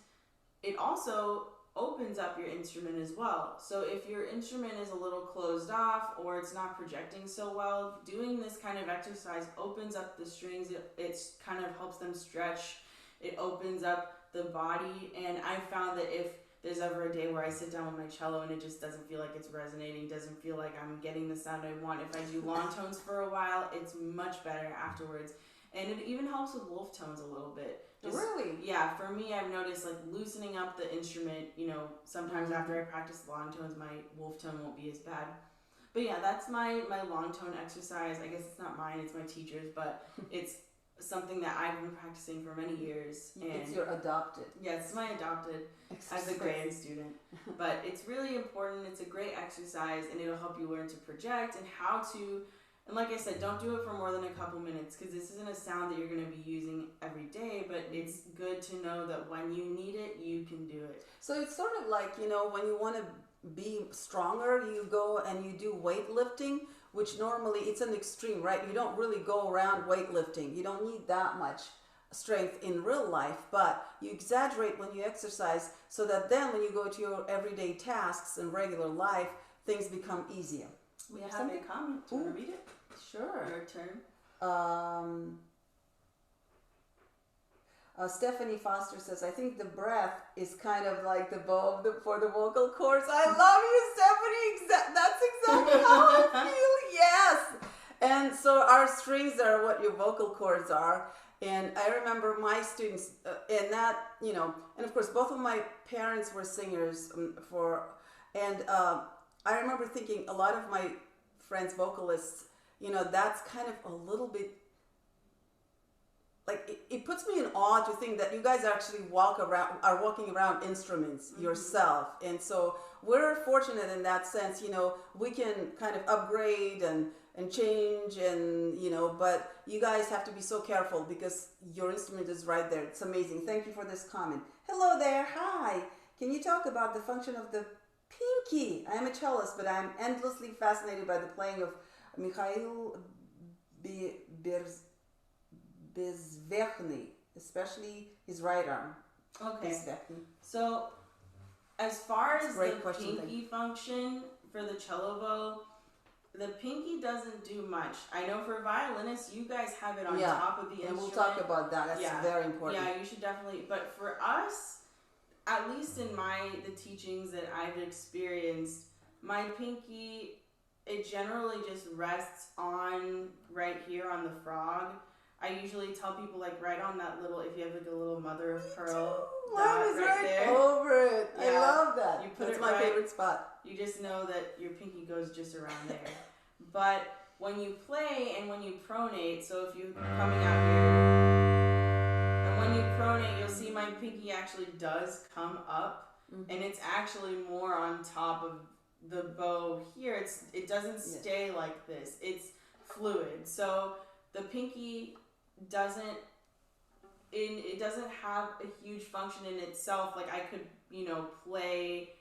it also opens up your instrument as well. So if your instrument is a little closed off or it's not projecting so well, doing this kind of exercise opens up the strings. It kind of helps them stretch. It opens up the body. And I found that if there's ever a day where I sit down with my cello and it just doesn't feel like it's resonating, doesn't feel like I'm getting the sound I want, if I do long tones for a while, it's much better afterwards. And it even helps with wolf tones a little bit. Really? Yeah, for me, I've noticed like loosening up the instrument, sometimes after I practice long tones, my wolf tone won't be as bad. But yeah, that's my long tone exercise. I guess it's not mine, it's my teacher's, but it's something that I've been practicing for many years. And it's your adopted. Yeah, it's my adopted exercise. As a grade student. But it's really important. It's a great exercise, and it'll help you learn to project and how to. And like I said, don't do it for more than a couple minutes because this isn't a sound that you're going to be using every day, but it's good to know that when you need it, you can do it. So it's sort of like, when you want to be stronger, you go and you do weightlifting, which normally it's an extreme, right? You don't really go around weightlifting. You don't need that much strength in real life, but you exaggerate when you exercise so that then when you go to your everyday tasks and regular life, things become easier. We have a comment. Do you want to read it? Sure. Your turn. Stephanie Foster says, I think the breath is kind of like the bow for the vocal cords. I love you, Stephanie. That's exactly how I feel. Yes. And so our strings are what your vocal cords are. And I remember my students, and that, you know, and of course, both of my parents were singers I remember thinking a lot of my friends, vocalists, you know, that's kind of a little bit, like, it puts me in awe to think that you guys actually are walking around instruments yourself. And so we're fortunate in that sense, you know, we can kind of upgrade and change and, you know, but you guys have to be so careful because your instrument is right there. It's amazing. Thank you for this comment. Hello there. Hi. Can you talk about the function of the pinky? I am a cellist, but I'm endlessly fascinated by the playing of Mikhail Bezvechny, especially his right arm. Okay. Bezvechny. So, as far as the question, pinky function for the cello bow, the pinky doesn't do much. I know for violinists, you guys have it on top of the instrument. And we'll talk about that. That's very important. Yeah, you should definitely. But for us, at least in the teachings that I've experienced, my pinky, it generally just rests on right here on the frog. I usually tell people, like, right on that little, if you have like a little mother of pearl, mine is right there over it. Yeah. I love that. You put That's it my favorite spot. You just know that your pinky goes just around there. But when you play and when you pronate, so if you're coming out here, and when you pronate, you'll see my pinky actually does come up, and it's actually more on top of the bow here. It doesn't stay like this. It's fluid. So the pinky doesn't have a huge function in itself. Like, I could, you know, play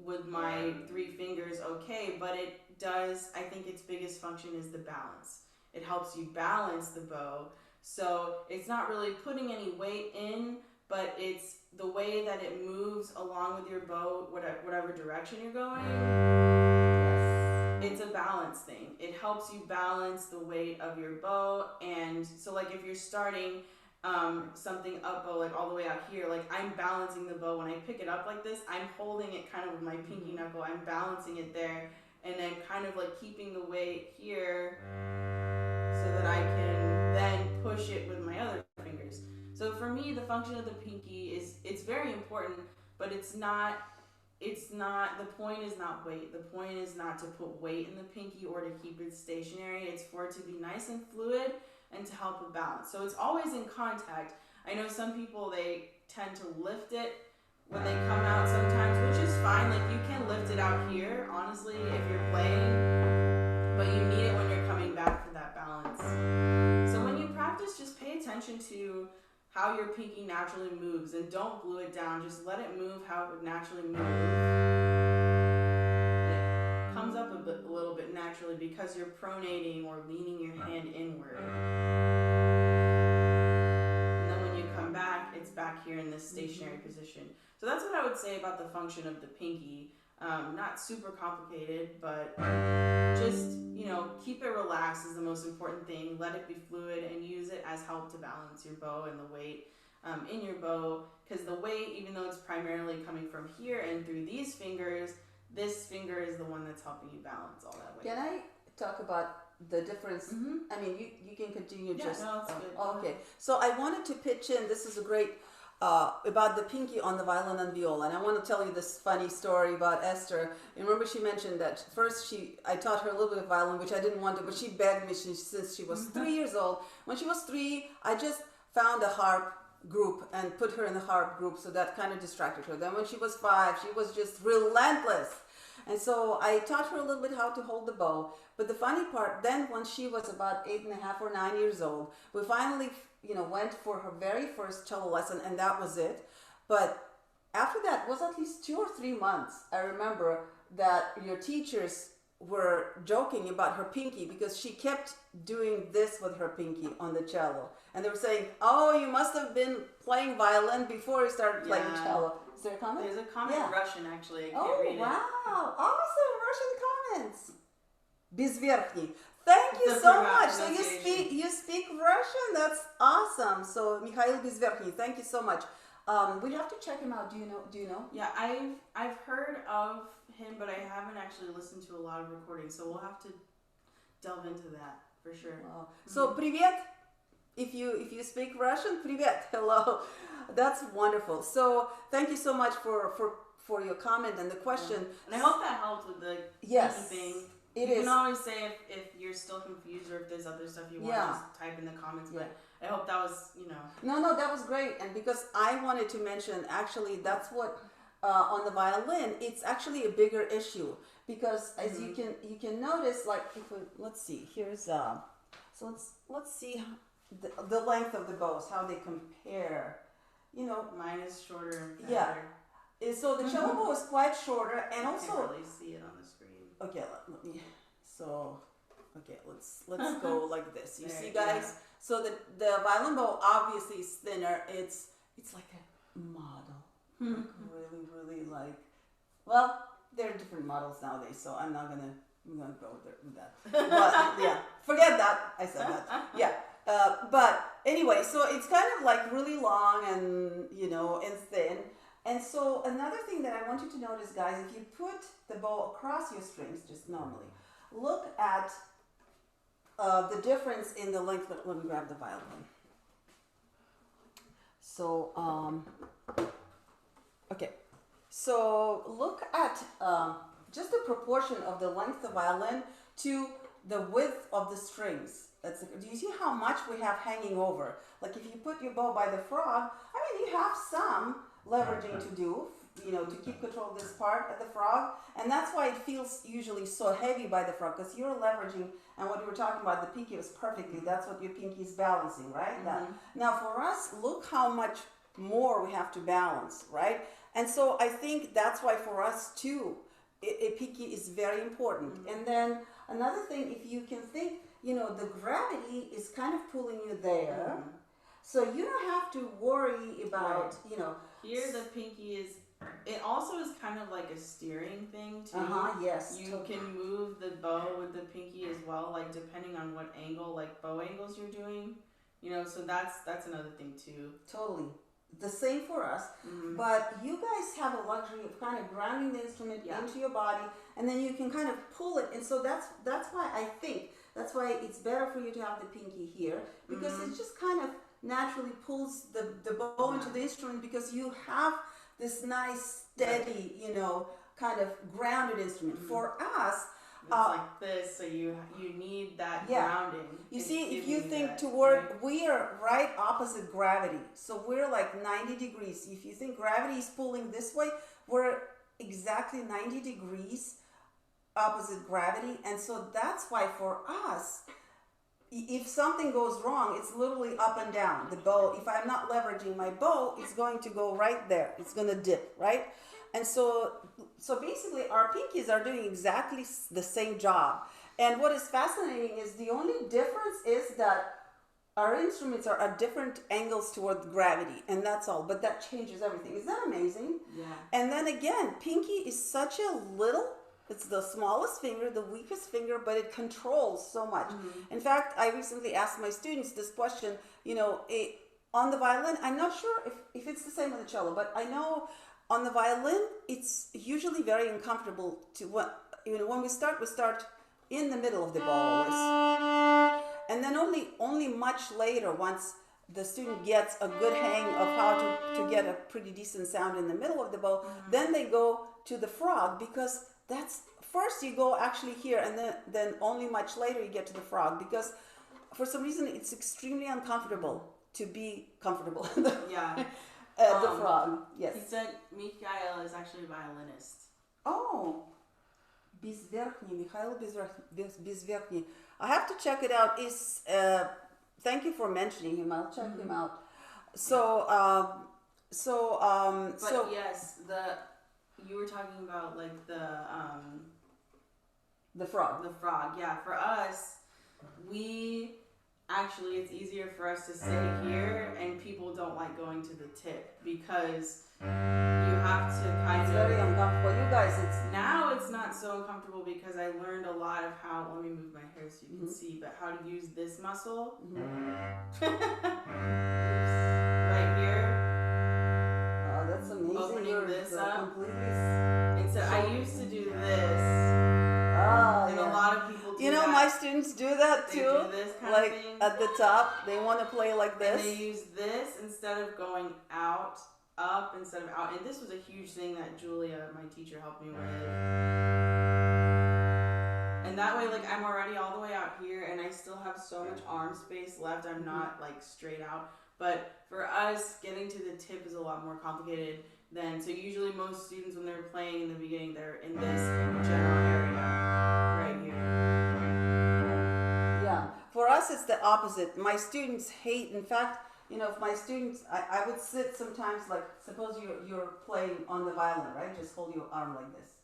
with my 3 fingers, okay, but it does, I think its biggest function is the balance. It helps you balance the bow. So it's not really putting any weight in, but it's the way that it moves along with your bow, whatever direction you're going. It's a balance thing. It helps you balance the weight of your bow. And so, like, if you're starting something up bow, like all the way out here, like, I'm balancing the bow. When I pick it up like this, I'm holding it kind of with my pinky knuckle. I'm balancing it there, and I'm kind of like keeping the weight here so that I can then push it with my other fingers. So for me, the function of the pinky it's very important, but it's not, the point is not weight. The point is not to put weight in the pinky or to keep it stationary. It's for it to be nice and fluid and to help with balance. So it's always in contact. I know some people, they tend to lift it when they come out sometimes, which is fine. Like, you can lift it out here, honestly, if you're playing, but you need it when you're coming back for that balance. So when you practice, just pay attention to how your pinky naturally moves, and don't glue it down. Just let it move how it would naturally move. It comes up a little bit naturally because you're pronating or leaning your hand inward. And then when you come back, it's back here in this stationary position. So that's what I would say about the function of the pinky. Not super complicated, but just, you know, keep it relaxed is the most important thing. Let it be fluid and use it as help to balance your bow and the weight in your bow. Because the weight, even though it's primarily coming from here and through these fingers, this finger is the one that's helping you balance all that weight. Can I talk about the difference? I mean, you can continue. Yeah, just no, it's good. Okay. So I wanted to pitch in. This is a great about the pinky on the violin and viola, and I want to tell you this funny story about Esther. You remember she mentioned that first I taught her a little bit of violin, which I didn't want to, but she begged me since she was 3 years old. When she was 3, I just found a harp group and put her in the harp group, so that kind of distracted her. Then when she was 5, she was just relentless. And so I taught her a little bit how to hold the bow. But the funny part, then when she was about 8.5 or 9 years old, we finally, went for her very first cello lesson, and that was it. But after that was at least 2 or 3 months. I remember that your teachers were joking about her pinky because she kept doing this with her pinky on the cello, and they were saying, "Oh, you must have been playing violin before you started playing cello." Is there a comment? There's a comment in Russian, actually. I can't Oh, read wow. it. Awesome Russian comments. Безверхний. Thank you so much. So you speak Russian. That's awesome. So Mikhail Безверхний, thank you so much. We have to check him out. Do you know? Yeah, I've heard of him, but I haven't actually listened to a lot of recordings, so we'll have to delve into that for sure. Wow. So привет. If you speak Russian, привет. Hello. That's wonderful. So thank you so much for your comment and the question. Yeah. And I hope that helped with the thing. You can always say if you're still confused or if there's other stuff you want to just type in the comments. But I hope that was, No, that was great. And because I wanted to mention, actually, that's what on the violin, it's actually a bigger issue because as you can notice, like let's see, here's so let's see the length of the bows, how they compare. Mine is shorter. So the cello bow is quite shorter, and also I can't really see it on the screen. Okay, let me. So, okay, let's go like this. You see, guys. So the violin bow obviously is thinner. It's like a model. Really like. Well, there are different models nowadays, so I'm gonna go there with that. But yeah, forget that. I said that. Yeah. But anyway, so it's kind of like really long and and thin. And so another thing that I want you to notice, guys, if you put the bow across your strings, just normally, look at the difference in the length. Let me grab the violin. So, okay. So look at just the proportion of the length of the violin to the width of the strings. Do you see how much we have hanging over? Like if you put your bow by the frog, you have some leveraging to do, to keep control of this part at the frog. And that's why it feels usually so heavy by the frog, because you're leveraging, and what you were talking about, the pinky was perfectly, that's what your pinky is balancing, right? Now for us, look how much more we have to balance, right? And so I think that's why for us too, a pinky is very important. And then another thing, if you can think, the gravity is kind of pulling you there. So you don't have to worry about, Here the pinky is, it also is kind of like a steering thing too. Yes. You can move the bow with the pinky as well, like depending on what angle, like bow angles you're doing. So that's another thing too. Totally. The same for us. But you guys have a luxury of kind of grounding the instrument into your body, and then you can kind of pull it. And so that's why I think, that's why it's better for you to have the pinky here, because it just kind of naturally pulls the bow into the instrument, because you have this nice, steady, kind of grounded instrument. For us, it's like this, so you need that grounding. You see, if you think we are right opposite gravity. So we're like 90 degrees. If you think gravity is pulling this way, we're exactly 90 degrees opposite gravity. And so that's why for us, if something goes wrong, it's literally up and down. The bow, if I'm not leveraging my bow, it's going to go right there. It's going to dip, right? And so basically our pinkies are doing exactly the same job. And what is fascinating is the only difference is that our instruments are at different angles toward gravity, and that's all. But that changes everything. Isn't that amazing? Yeah. And then again, pinky is such a little, it's the smallest finger, the weakest finger, but it controls so much. In fact, I recently asked my students this question, on the violin, I'm not sure if it's the same on the cello, but I know on the violin, it's usually very uncomfortable when we start in the middle of the bow always. And then only much later, once the student gets a good hang of how to get a pretty decent sound in the middle of the bow, then they go to the frog, because that's first you go actually here, and then only much later you get to the frog, because for some reason it's extremely uncomfortable to be comfortable. The frog, yes. He said Mikhail is actually a violinist. Oh, Безверхний, Mikhail Безверхний. I have to check it out. Thank you for mentioning him. I'll check him out. So But yes, you were talking about like the frog. The frog, yeah. For us, it's easier for us to sit here, and people don't like going to the tip because you have to It's very uncomfortable. You guys, now it's not so uncomfortable because I learned a lot of how. Let me move my hair so you can see, but how to use this muscle right here. Oh, that's amazing. Opening this up. Completely. I used to do this. And a lot of people do that. My students do that too. They do this kind like of thing. At the top, they want to play like this. And they use this instead of going out, up instead of out. And this was a huge thing that Julia, my teacher, helped me with. And that way, like, I'm already all the way out here, and I still have so much arm space left. I'm not, like, straight out. But for us, getting to the tip is a lot more complicated than... So usually most students, when they're playing in the beginning, they're in this general area right here. Yeah. For us, it's the opposite. My students hate... In fact, if my students... I would sit sometimes, like, suppose you're playing on the violin, right? Just hold your arm like this.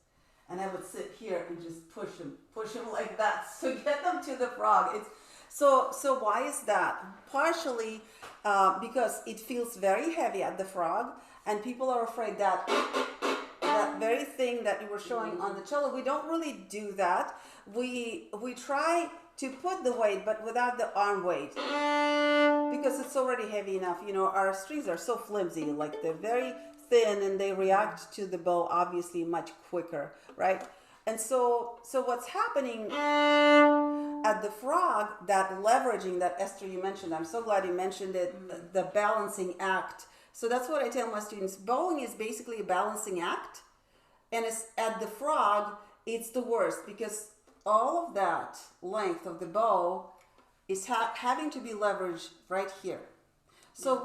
And I would sit here and just push them like that. So get them to the frog. So why is that? Partially because it feels very heavy at the frog, and people are afraid that very thing that you were showing on the cello, we don't really do that. We try to put the weight, but without the arm weight, because it's already heavy enough. Our strings are so flimsy, like they're very thin, and they react to the bow obviously much quicker, right? And so what's happening at the frog, that leveraging that Esther you mentioned, I'm so glad you mentioned it, the balancing act. So that's what I tell my students. Bowing is basically a balancing act, and it's at the frog, it's the worst, because all of that length of the bow is having to be leveraged right here. So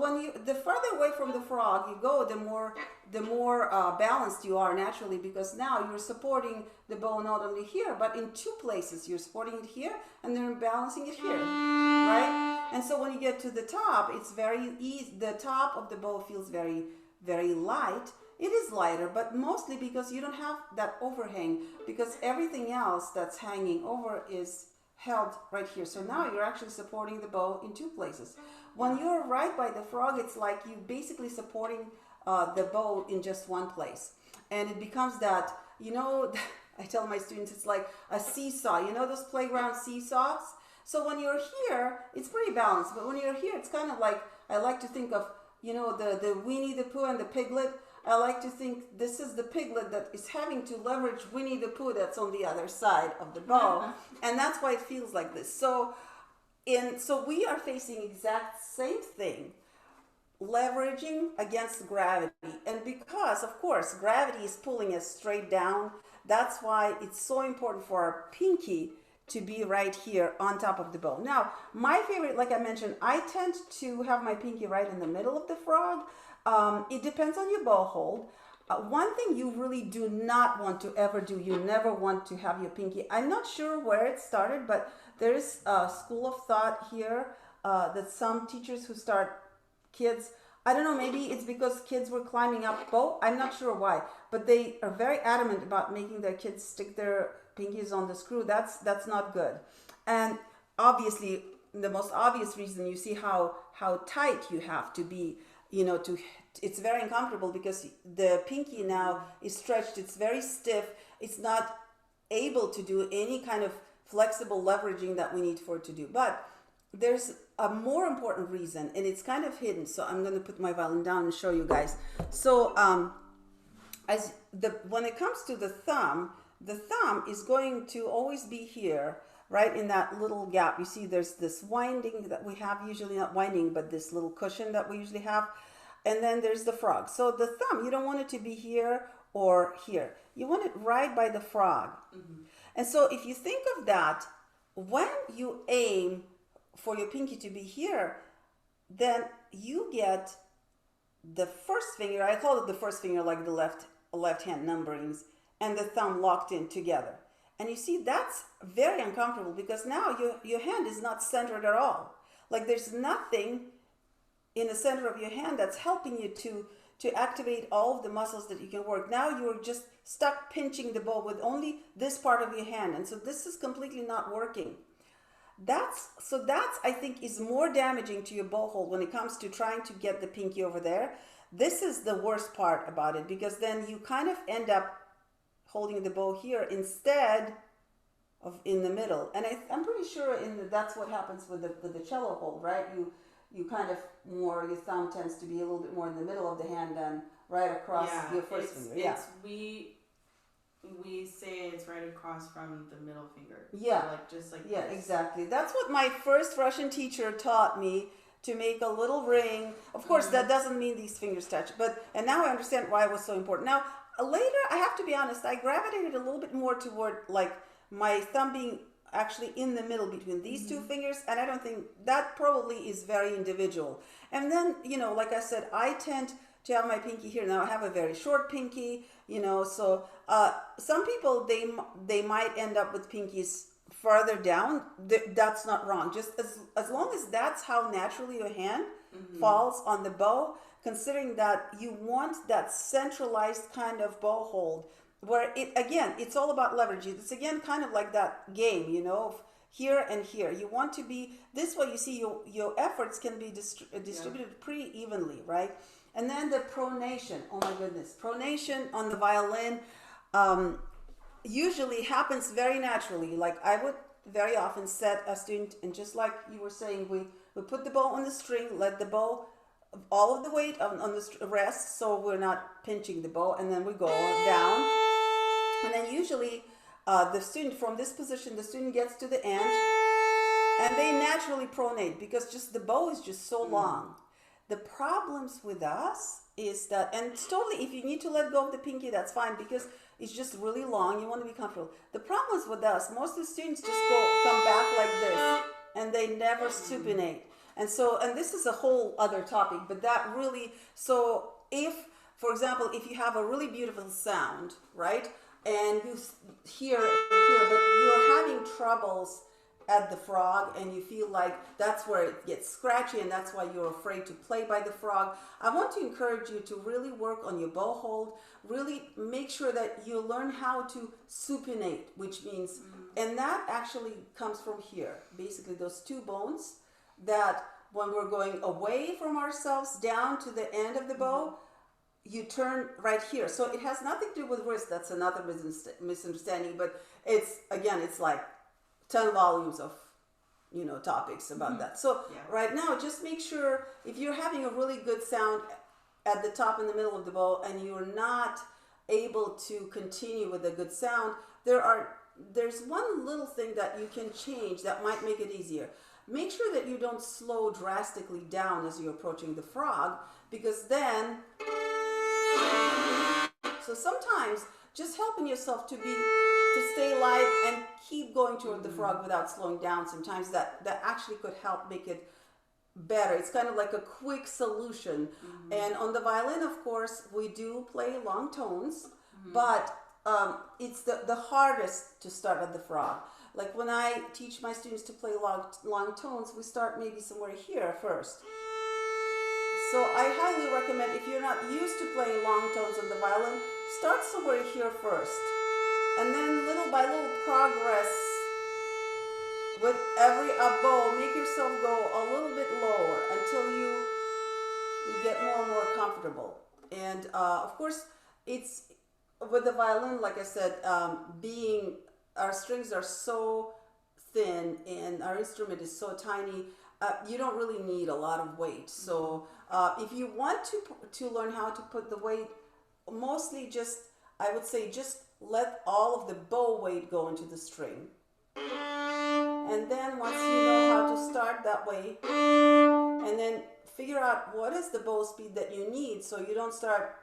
the further away from the frog you go, the more balanced you are naturally, because now you're supporting the bow not only here, but in two places. You're supporting it here, and then balancing it here, right? And so when you get to the top, it's very easy. The top of the bow feels very, very light. It is lighter, but mostly because you don't have that overhang, because everything else that's hanging over is held right here. So now you're actually supporting the bow in two places. When you're right by the frog, it's like you basically supporting the bow in just one place. And it becomes that, I tell my students, it's like a seesaw. Those playground seesaws? So when you're here, it's pretty balanced. But when you're here, it's kind of like, I like to think of, the Winnie the Pooh and the piglet. I like to think this is the piglet that is having to leverage Winnie the Pooh that's on the other side of the bow. And that's why it feels like this. So we are facing exact same thing, leveraging against gravity. And because, of course, gravity is pulling us straight down, that's why it's so important for our pinky to be right here on top of the bow. Now, my favorite, like I mentioned, I tend to have my pinky right in the middle of the frog. It depends on your bow hold. One thing you really do not want to ever do, you never want to have your pinky, I'm not sure where it started, but there is a school of thought here that some teachers who start kids, I don't know, maybe it's because kids were climbing up bow, I'm not sure why, but they are very adamant about making their kids stick their pinkies on the screw. That's not good. And obviously, the most obvious reason, you see how tight you have to be, it's very uncomfortable because the pinky now is stretched, it's very stiff, it's not able to do any kind of flexible leveraging that we need for it to do. But there's a more important reason, and it's kind of hidden, so I'm going to put my violin down and show you guys. So when it comes to the thumb is going to always be here, right in that little gap. You see there's this winding that we have, usually not winding, but this little cushion that we usually have. And then there's the frog. So the thumb, you don't want it to be here or here. You want it right by the frog. Mm-hmm. And so if you think of that, when you aim for your pinky to be here, then you get the first finger, I call it the first finger, like the left hand numberings, and the thumb locked in together. And you see, that's very uncomfortable because now your hand is not centered at all. Like there's nothing in the center of your hand that's helping you to activate all of the muscles that you can work. Now you're just stuck pinching the bow with only this part of your hand, and so this is completely not working. That's I think is more damaging to your bow hold when it comes to trying to get the pinky over there. This is the worst part about it, because then you kind of end up holding the bow here instead of in the middle. And I'm pretty sure that's what happens with the cello hold, right? You kind of more, your thumb tends to be a little bit more in the middle of the hand than right across your first finger. We say it's right across from the middle finger. Yeah. So like just like yeah, this. Exactly. That's what my first Russian teacher taught me, to make a little ring. Of course, that doesn't mean these fingers touch, and now I understand why it was so important. Now, later, I have to be honest, I gravitated a little bit more toward like my thumb being actually in the middle between these two fingers, and I don't think that probably is very individual. And then, like I said, I tend to have my pinky here. Now I have a very short pinky, so some people, they might end up with pinkies further down. That's not wrong. Just as long as that's how naturally your hand falls on the bow, considering that you want that centralized kind of bow hold, where it's all about leverage. It's again kind of like that game, of here and here. You want to be this way. You see, your efforts can be distributed pretty evenly, right? And then the pronation. Oh my goodness, pronation on the violin usually happens very naturally. Like I would very often set a student, and just like you were saying, we put the bow on the string, let the bow, all of the weight on the rest, so we're not pinching the bow, and then we go down. And then usually the student, from this position, the student gets to the end, and they naturally pronate, because just the bow is just so long. The problems with us is that, and it's totally, if you need to let go of the pinky, that's fine, because it's just really long. You want to be comfortable. The problem is with us, most of the students just come back like this, and they never supinate. And this is a whole other topic, but that really, so if, for example, if you have a really beautiful sound, right, and you hear, but you're having troubles at the frog, and you feel like that's where it gets scratchy, and that's why you're afraid to play by the frog, I want to encourage you to really work on your bow hold. Really make sure that you learn how to supinate, which means, and that actually comes from here, basically those two bones, that when we're going away from ourselves down to the end of the bow, you turn right here. So it has nothing to do with wrist. That's another misunderstanding, but it's like 10 volumes of topics about that. So right now, just make sure, if you're having a really good sound at the top and the middle of the bow, and you're not able to continue with a good sound, there's one little thing that you can change that might make it easier. Make sure that you don't slow drastically down as you're approaching the frog, because then, so sometimes just helping yourself to stay light and keep going toward the frog without slowing down, sometimes that actually could help make it better. It's kind of like a quick solution. And on the violin, of course, we do play long tones, but it's the hardest to start at the frog. Like when I teach my students to play long tones, we start maybe somewhere here first. So I highly recommend, if you're not used to playing long tones on the violin, start somewhere here first. And then little by little progress with every bow, make yourself go a little bit lower until you get more and more comfortable. And of course, it's with the violin, like I said, our strings are so thin and our instrument is so tiny, you don't really need a lot of weight. So if you want to learn how to put the weight, mostly I would say just let all of the bow weight go into the string. And then once you know how to start that way, and then figure out what is the bow speed that you need, so you don't start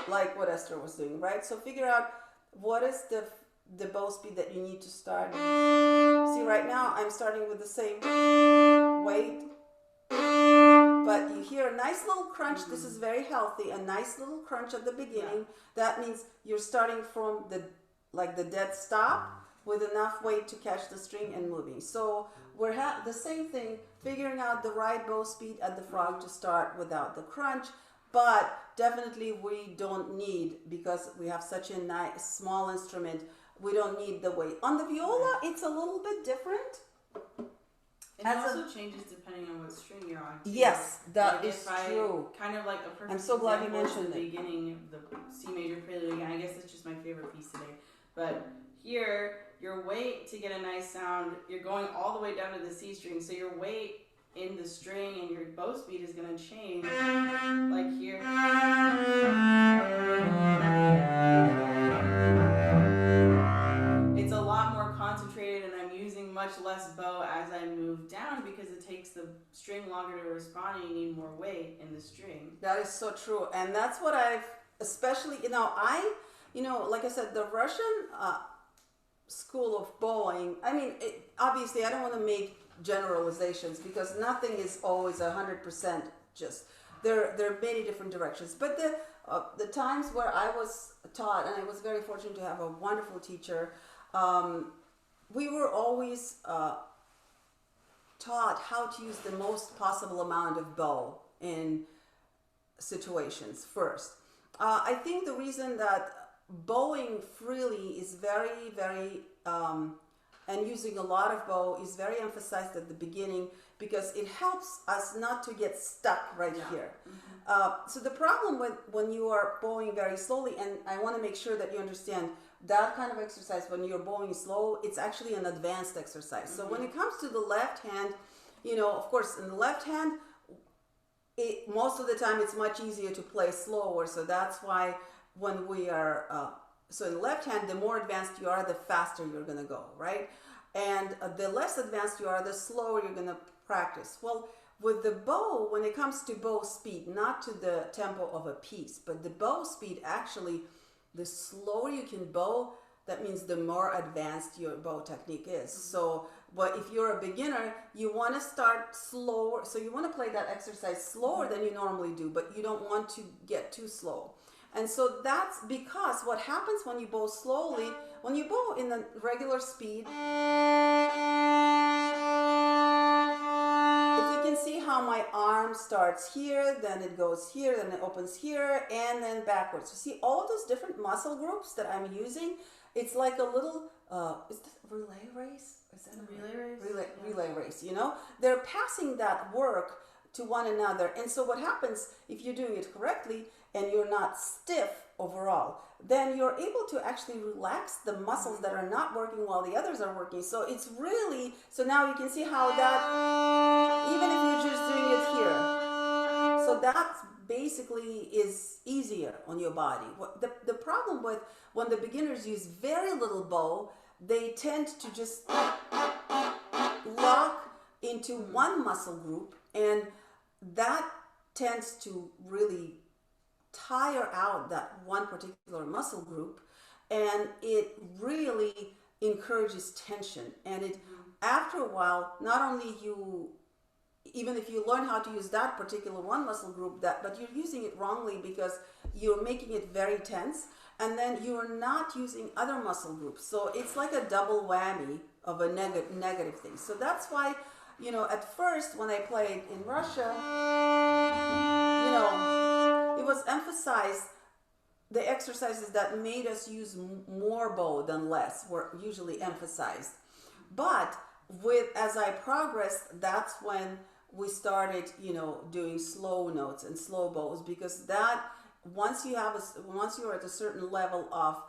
like what Esther was doing, right? So figure out what is the bow speed that you need to start. See, right now I'm starting with the same weight, but you hear a nice little crunch. This is very healthy, a nice little crunch at the beginning. That means you're starting from the dead stop, with enough weight to catch the string and moving. So we're the same thing, figuring out the right bow speed at the frog to start without the crunch. But definitely we don't need, because we have such a nice small instrument, we don't need the weight. On the viola, it's a little bit different. It also changes depending on what string you're on, too. Yes, that is true. Kind of like a perfect I'm so glad you mentioned the beginning of the C major prelude again. I guess it's just my favorite piece today. But here, your weight to get a nice sound, you're going all the way down to the C string, so your weight in the string and your bow speed is going to change. Like here. It's a lot more concentrated, and I'm using much less bow as I move down because it takes the string longer to respond and you need more weight in the string. That is so true. And that's what I've, especially, like I said, the Russian school of bowing, I mean, obviously I don't want to make generalizations because nothing is always 100% just. There are many different directions. But the times where I was taught, and I was very fortunate to have a wonderful teacher, we were always taught how to use the most possible amount of bow in situations first. I think the reason that bowing freely is very, very, and using a lot of bow is very emphasized at the beginning because it helps us not to get stuck right here. Mm-hmm. So the problem with when you are bowing very slowly, and I want to make sure that you understand that kind of exercise, when you're bowing slow, it's actually an advanced exercise. Mm-hmm. So when it comes to the left hand, of course, in the left hand, most of the time it's much easier to play slower. So that's why when we are, so in the left hand, the more advanced you are, the faster you're going to go, right? And the less advanced you are, the slower you're going to practice. Well, with the bow, when it comes to bow speed, not to the tempo of a piece, but the bow speed, actually, the slower you can bow, that means the more advanced your bow technique is. So, but if you're a beginner, you want to start slower. So you want to play that exercise slower than you normally do, but you don't want to get too slow. And so that's because what happens when you bow slowly, when you bow in the regular speed, if you can see how my arm starts here, then it goes here, then it opens here, and then backwards. You see all those different muscle groups that I'm using? It's like a little, is this a relay race? Is that a relay race? Relay race, They're passing that work to one another. And so what happens if you're doing it correctly and you're not stiff overall, then you're able to actually relax the muscles that are not working while the others are working. So it's really, so now you can see how that, even if you're just doing it here, so that basically is easier on your body. The problem with when the beginners use very little bow, they tend to just lock into one muscle group, and that tends to really tire out that one particular muscle group, and it really encourages tension. And it, after a while, not only even if you learn how to use that particular one muscle group, but you're using it wrongly because you're making it very tense, and then you're not using other muscle groups. So it's like a double whammy of a negative thing. So that's why, at first when I played in Russia, it was emphasized, the exercises that made us use more bow than less were usually emphasized. But as I progressed, that's when we started, doing slow notes and slow bows, because that, once you're at a certain level of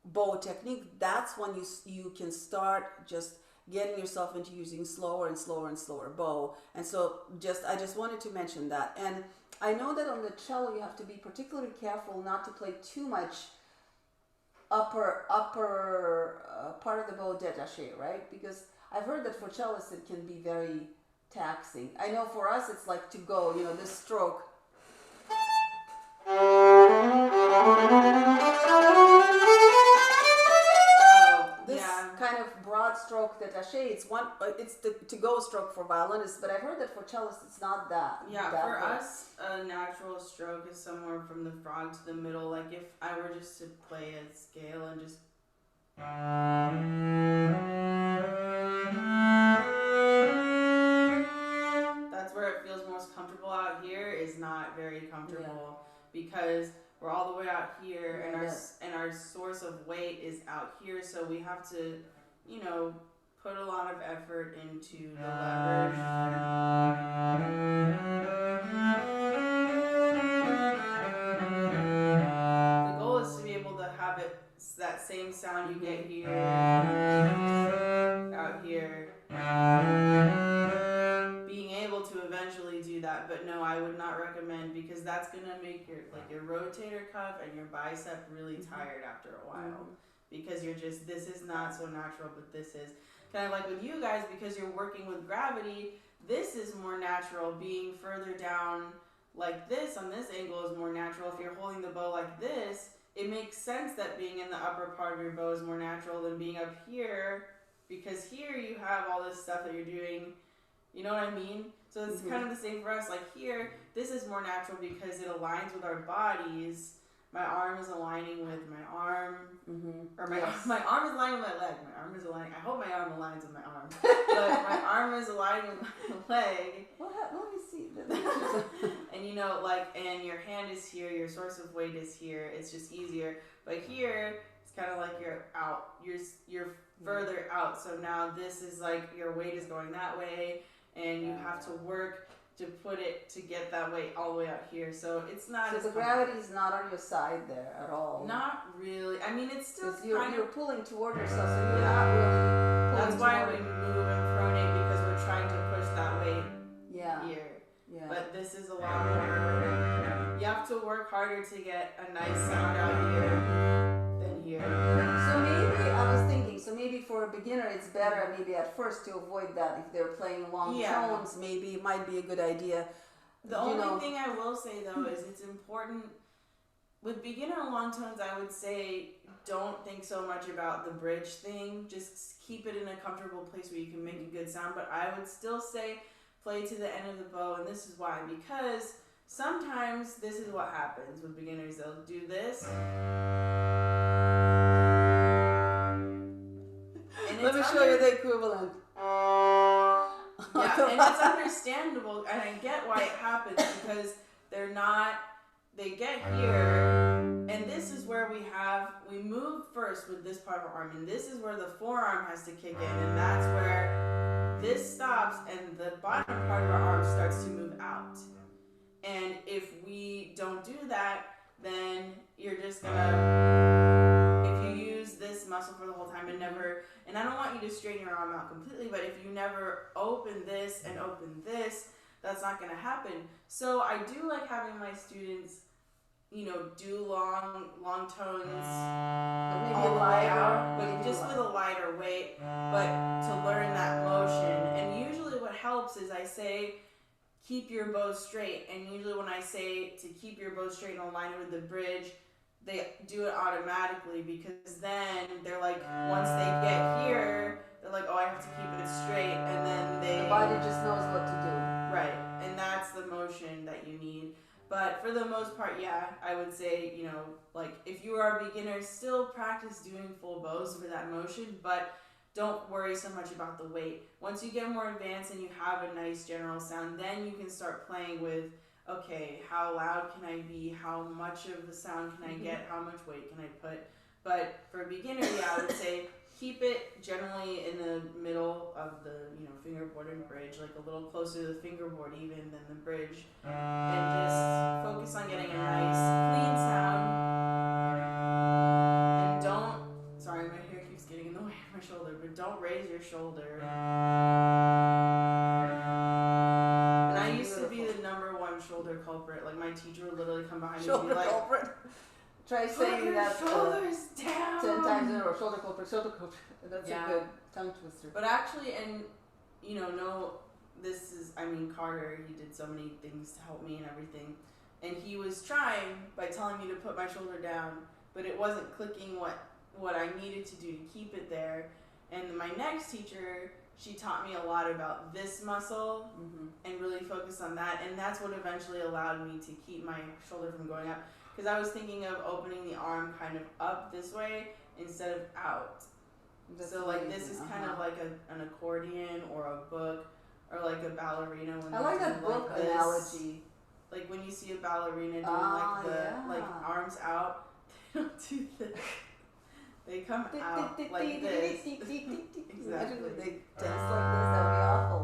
bow technique, that's when you can start just getting yourself into using slower and slower and slower bow. And so I just wanted to mention that. And I know that on the cello you have to be particularly careful not to play too much upper part of the bow détaché, right? Because I've heard that for cellists it can be very taxing. I know for us it's like to go, this stroke. Kind of broad stroke détaché. It's the to-go stroke for violinists, but I've heard that for cellists it's not that. Yeah, for us, a natural stroke is somewhere from the frog to the middle. Like if I were just to play a scale and just That's where it feels most comfortable. Out here is not very comfortable because we're all the way out here, and our source of weight is out here, so we have to, you know, put a lot of effort into the leverage. The goal is to be able to have it that same sound you get here, out here. Being able to eventually do that, but no, I would not recommend, because that's gonna make your rotator cuff and your bicep really tired after a while, because you're just, this is not so natural, but this is kind of like with you guys, because you're working with gravity. This is more natural. Being further down like this on this angle is more natural. If you're holding the bow like this, it makes sense that being in the upper part of your bow is more natural than being up here, because here you have all this stuff that you're doing. You know what I mean? So it's kind of the same for us. Like here, this is more natural because it aligns with our bodies. My arm is aligning with my arm, or my arm is aligning with my leg. My arm is aligning. I hope my arm aligns with my arm, but my arm is aligning with my leg. Well, let me see. And you know, like, and your hand is here. Your source of weight is here. It's just easier. But here, it's kind of like you're out. You're further out. So now this is like your weight is going that way, and you have to work to put it, to get that weight all the way out here. So it's not. So the gravity is not on your side there at all. Not really. I mean, it's still you're pulling toward yourself, so you're not really. That's why we move and pronate, because we're trying to push that weight here. Yeah. But this is a lot more. You have to work harder to get a nice sound out here than here. So maybe I was thinking. So maybe for a beginner, it's better maybe at first to avoid that. If they're playing long tones, maybe it might be a good idea. The only thing I will say though is it's important with beginner long tones. I would say don't think so much about the bridge thing. Just keep it in a comfortable place where you can make a good sound. But I would still say play to the end of the bow, and this is why, because sometimes this is what happens with beginners. They'll do this. Let me show you the equivalent. Yeah, and it's understandable, and I get why it happens, because they get here, and this is where we move first with this part of our arm, and this is where the forearm has to kick in, and that's where this stops, and the bottom part of our arm starts to move out. And if we don't do that, then you're just gonna, if you use this muscle for the whole time and I don't want you to straighten your arm out completely, but if you never open this and open this, that's not gonna happen. So I do like having my students, you know, do long tones, maybe a lighter, but just with a lighter weight, but to learn that motion. And usually what helps is I say, keep your bow straight. And usually when I say to keep your bow straight and align it with the bridge, they do it automatically, because then they're like, once they get here, they're like, oh, I have to keep it straight. And then the body just knows what to do. Right. And that's the motion that you need. But for the most part, yeah, I would say, you know, like if you are a beginner, still practice doing full bows for that motion, but don't worry so much about the weight. Once you get more advanced and you have a nice general sound, then you can start playing with, okay, how loud can I be? How much of the sound can I get? How much weight can I put? But for a beginner, yeah, I would say keep it generally in the middle of the, you know, fingerboard and bridge, like a little closer to the fingerboard even than the bridge, and just focus on getting a nice clean sound. And don't, sorry, my hair keeps getting in the way of my shoulder, but don't raise your shoulder. And I used to be the number one shoulder culprit. Like my teacher would literally come behind me and be like, culprit. Try saying that shoulders down 10 times in a row. Shoulder culprit, shoulder culprit. That's a good tongue twister. But actually, and you know, this is, I mean, Carter, he did so many things to help me and everything. And he was trying by telling me to put my shoulder down, but it wasn't clicking what I needed to do to keep it there. And my next teacher, she taught me a lot about this muscle and really focused on that. And that's what eventually allowed me to keep my shoulder from going up. Because I was thinking of opening the arm kind of up this way, instead of out. That's So like amazing. this is kind of like an accordion or a book or like a ballerina when I they like do that book this. analogy. Like when you see a ballerina doing like the like arms out, they don't do this. They come out like this. Exactly. Imagine if they dance like this, that would be awful.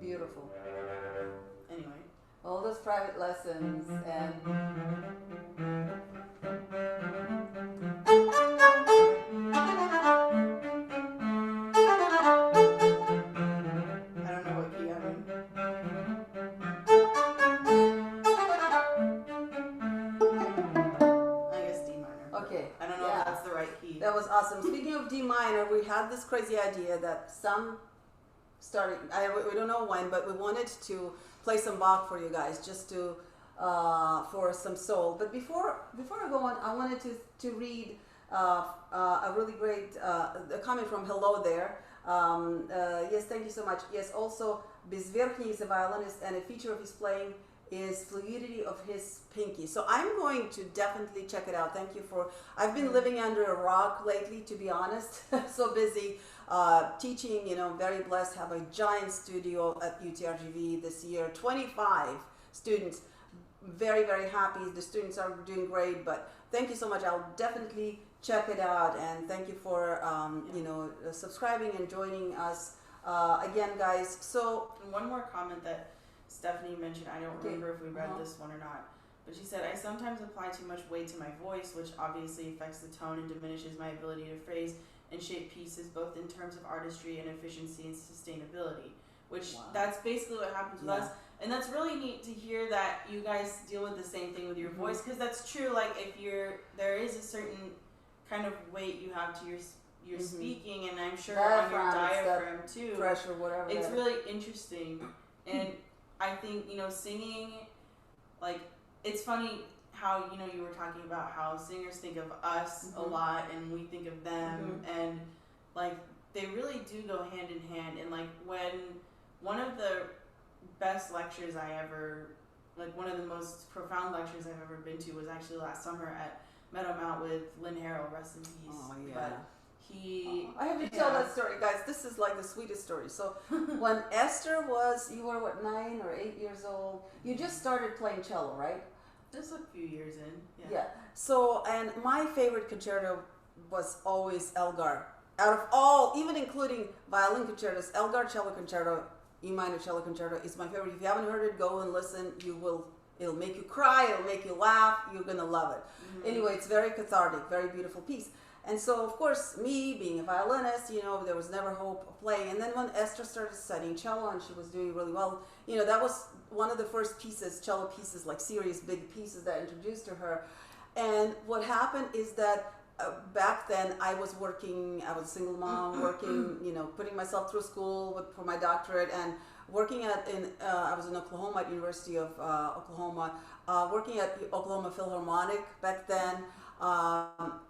Beautiful. Anyway. All those private lessons and I don't know what key I'm in. I guess D minor. okay. I don't know if that's the right key. That was awesome. Speaking of D minor, we had this crazy idea that some started, we don't know when, but we wanted to play some Bach for you guys, just to for some soul. But before I go on, I wanted to read a really great a comment from Hello There. Yes, thank you so much. Yes, also Bezverkny is a violinist, and a feature of his playing is fluidity of his pinky. So I'm going to definitely check it out. Thank you for, I've been living under a rock lately, to be honest. So busy teaching, very blessed, have a giant studio at UTRGV this year, 25 students. Very, very happy. The students are doing great, but thank you so much. I'll definitely check it out, and thank you for subscribing and joining us again, guys. So one more comment that Stephanie mentioned, I don't remember if we read this one or not, but she said, I sometimes apply too much weight to my voice, which obviously affects the tone and diminishes my ability to phrase and shape pieces both in terms of artistry and efficiency and sustainability, which that's basically what happens with us. And that's really neat to hear that you guys deal with the same thing with your voice, because that's true. Like if there is a certain kind of weight you have to your speaking, and I'm sure on your diaphragm too. Pressure, whatever. It's really interesting. And I think, singing, like, it's funny how, you were talking about how singers think of us a lot and we think of them, and like they really do go hand in hand. And like when one of the best lectures one of the most profound lectures I've ever been to was actually last summer at Meadowmount with Lynn Harrell, rest in peace. Oh, yeah. But I have to tell that story, guys. This is like the sweetest story. So when Esther you were what, 9 or 8 years old? You just started playing cello, right? Just a few years in. Yeah. So, and my favorite concerto was always Elgar. Out of all, even including violin concertos, Elgar cello concerto, E minor cello concerto is my favorite. If you haven't heard it, go and listen. It'll make you cry, it'll make you laugh, you're gonna love it. Anyway, it's very cathartic, very beautiful piece. And so, of course, me being a violinist, there was never hope of playing. And then when Esther started studying cello and she was doing really well, that was one of the first pieces, cello pieces, like serious big pieces that I introduced to her. And what happened is that back then I was a single mom, working, putting myself through school for my doctorate, and working I was in Oklahoma, at University of Oklahoma, working at the Oklahoma Philharmonic back then.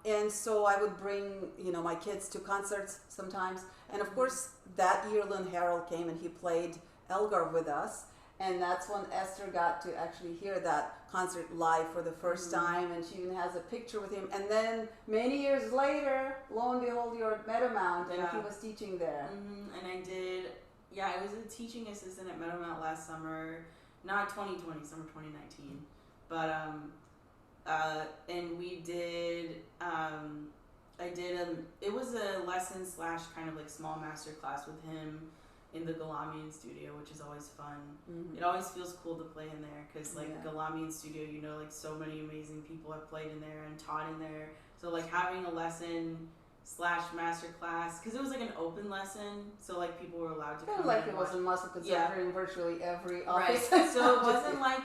And so I would bring, my kids to concerts sometimes. And of course, that year Lynn Harrell came and he played Elgar with us. And that's when Esther got to actually hear that concert live for the first time. And she even has a picture with him. And then many years later, lo and behold, you're at Meadowmount and he was teaching there. And I did, I was a teaching assistant at Meadowmount last summer, not 2020, summer 2019. But, and we did, it was a lesson / kind of like small master class with him in the Galamian studio, which is always fun. It always feels cool to play in there because the Galamian studio, like so many amazing people have played in there and taught in there. So like having a lesson / master class, because it was like an open lesson, so like people were allowed to come like in it was in muscle conservatory in virtually every office. Right. So it wasn't like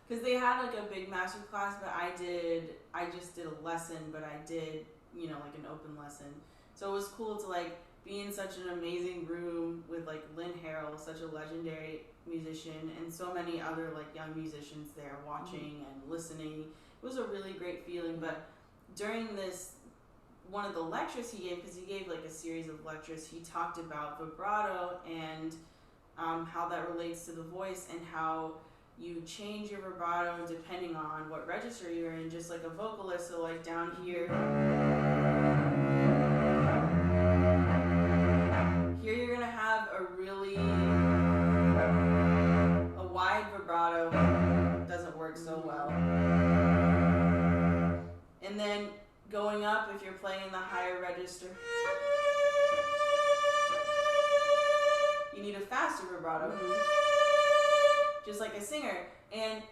because they had like a big master class, but I just did a lesson, but I did, like an open lesson. So it was cool to like be in such an amazing room with like Lynn Harrell, such a legendary musician, and so many other like young musicians there watching and listening. It was a really great feeling. But during one of the lectures he gave, because he gave like a series of lectures, he talked about vibrato and how that relates to the voice, and how you change your vibrato depending on what register you're in, just like a vocalist. So like down here, you're gonna have a really wide vibrato. Doesn't work so well. And then going up, if you're playing in the higher register, you need a faster vibrato, just like a singer. And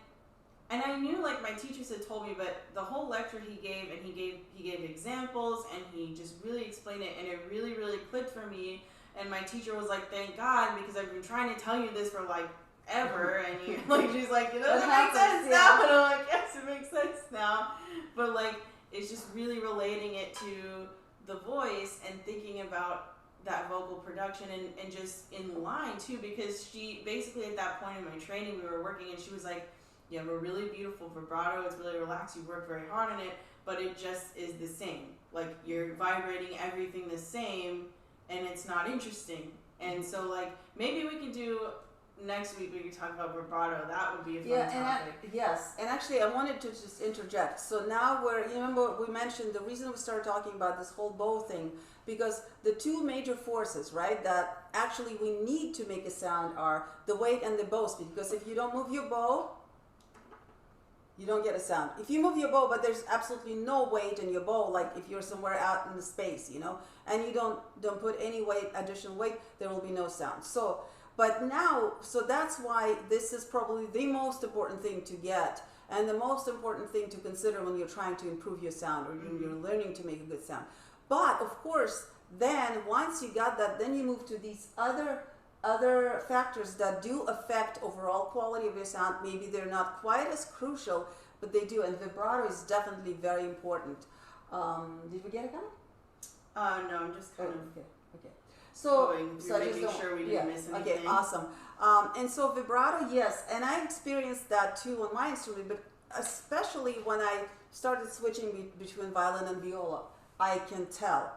I knew, like, my teachers had told me, but the whole lecture he gave, and he gave examples, and he just really explained it, and it really, really clicked for me. And my teacher was like, thank God, because I've been trying to tell you this for like ever. And you, like, she's like, it doesn't make sense now. And I'm like, yes, it makes sense now. But like, it's just really relating it to the voice and thinking about that vocal production and just in line too, because she basically, at that point in my training, we were working, and she was like, you have a really beautiful vibrato, it's really relaxed, you work very hard on it, but it just is the same. Like, you're vibrating everything the same, and it's not interesting. And so, like, maybe we can do next week, we can talk about vibrato. That would be a fun topic. Yes, and actually I wanted to just interject. So now you remember we mentioned the reason we started talking about this whole bow thing, because the two major forces, right, that actually we need to make a sound are the weight and the bow speed. Because if you don't move your bow, you don't get a sound. If you move your bow, but there's absolutely no weight in your bow, like if you're somewhere out in the space, you know, and you don't put any weight, additional weight, there will be no sound. So, but now, so that's why this is probably the most important thing to get, and the most important thing to consider when you're trying to improve your sound, or when you're learning to make a good sound. But of course, then once you got that, then you move to these other factors that do affect overall quality of your sound. Maybe they're not quite as crucial, but they do, and vibrato is definitely very important. Did we get a comment? No, I'm just kind of okay. So making sure we didn't miss anything. Okay, awesome. And so vibrato, yes, and I experienced that too on my instrument, but especially when I started switching between violin and viola, I can tell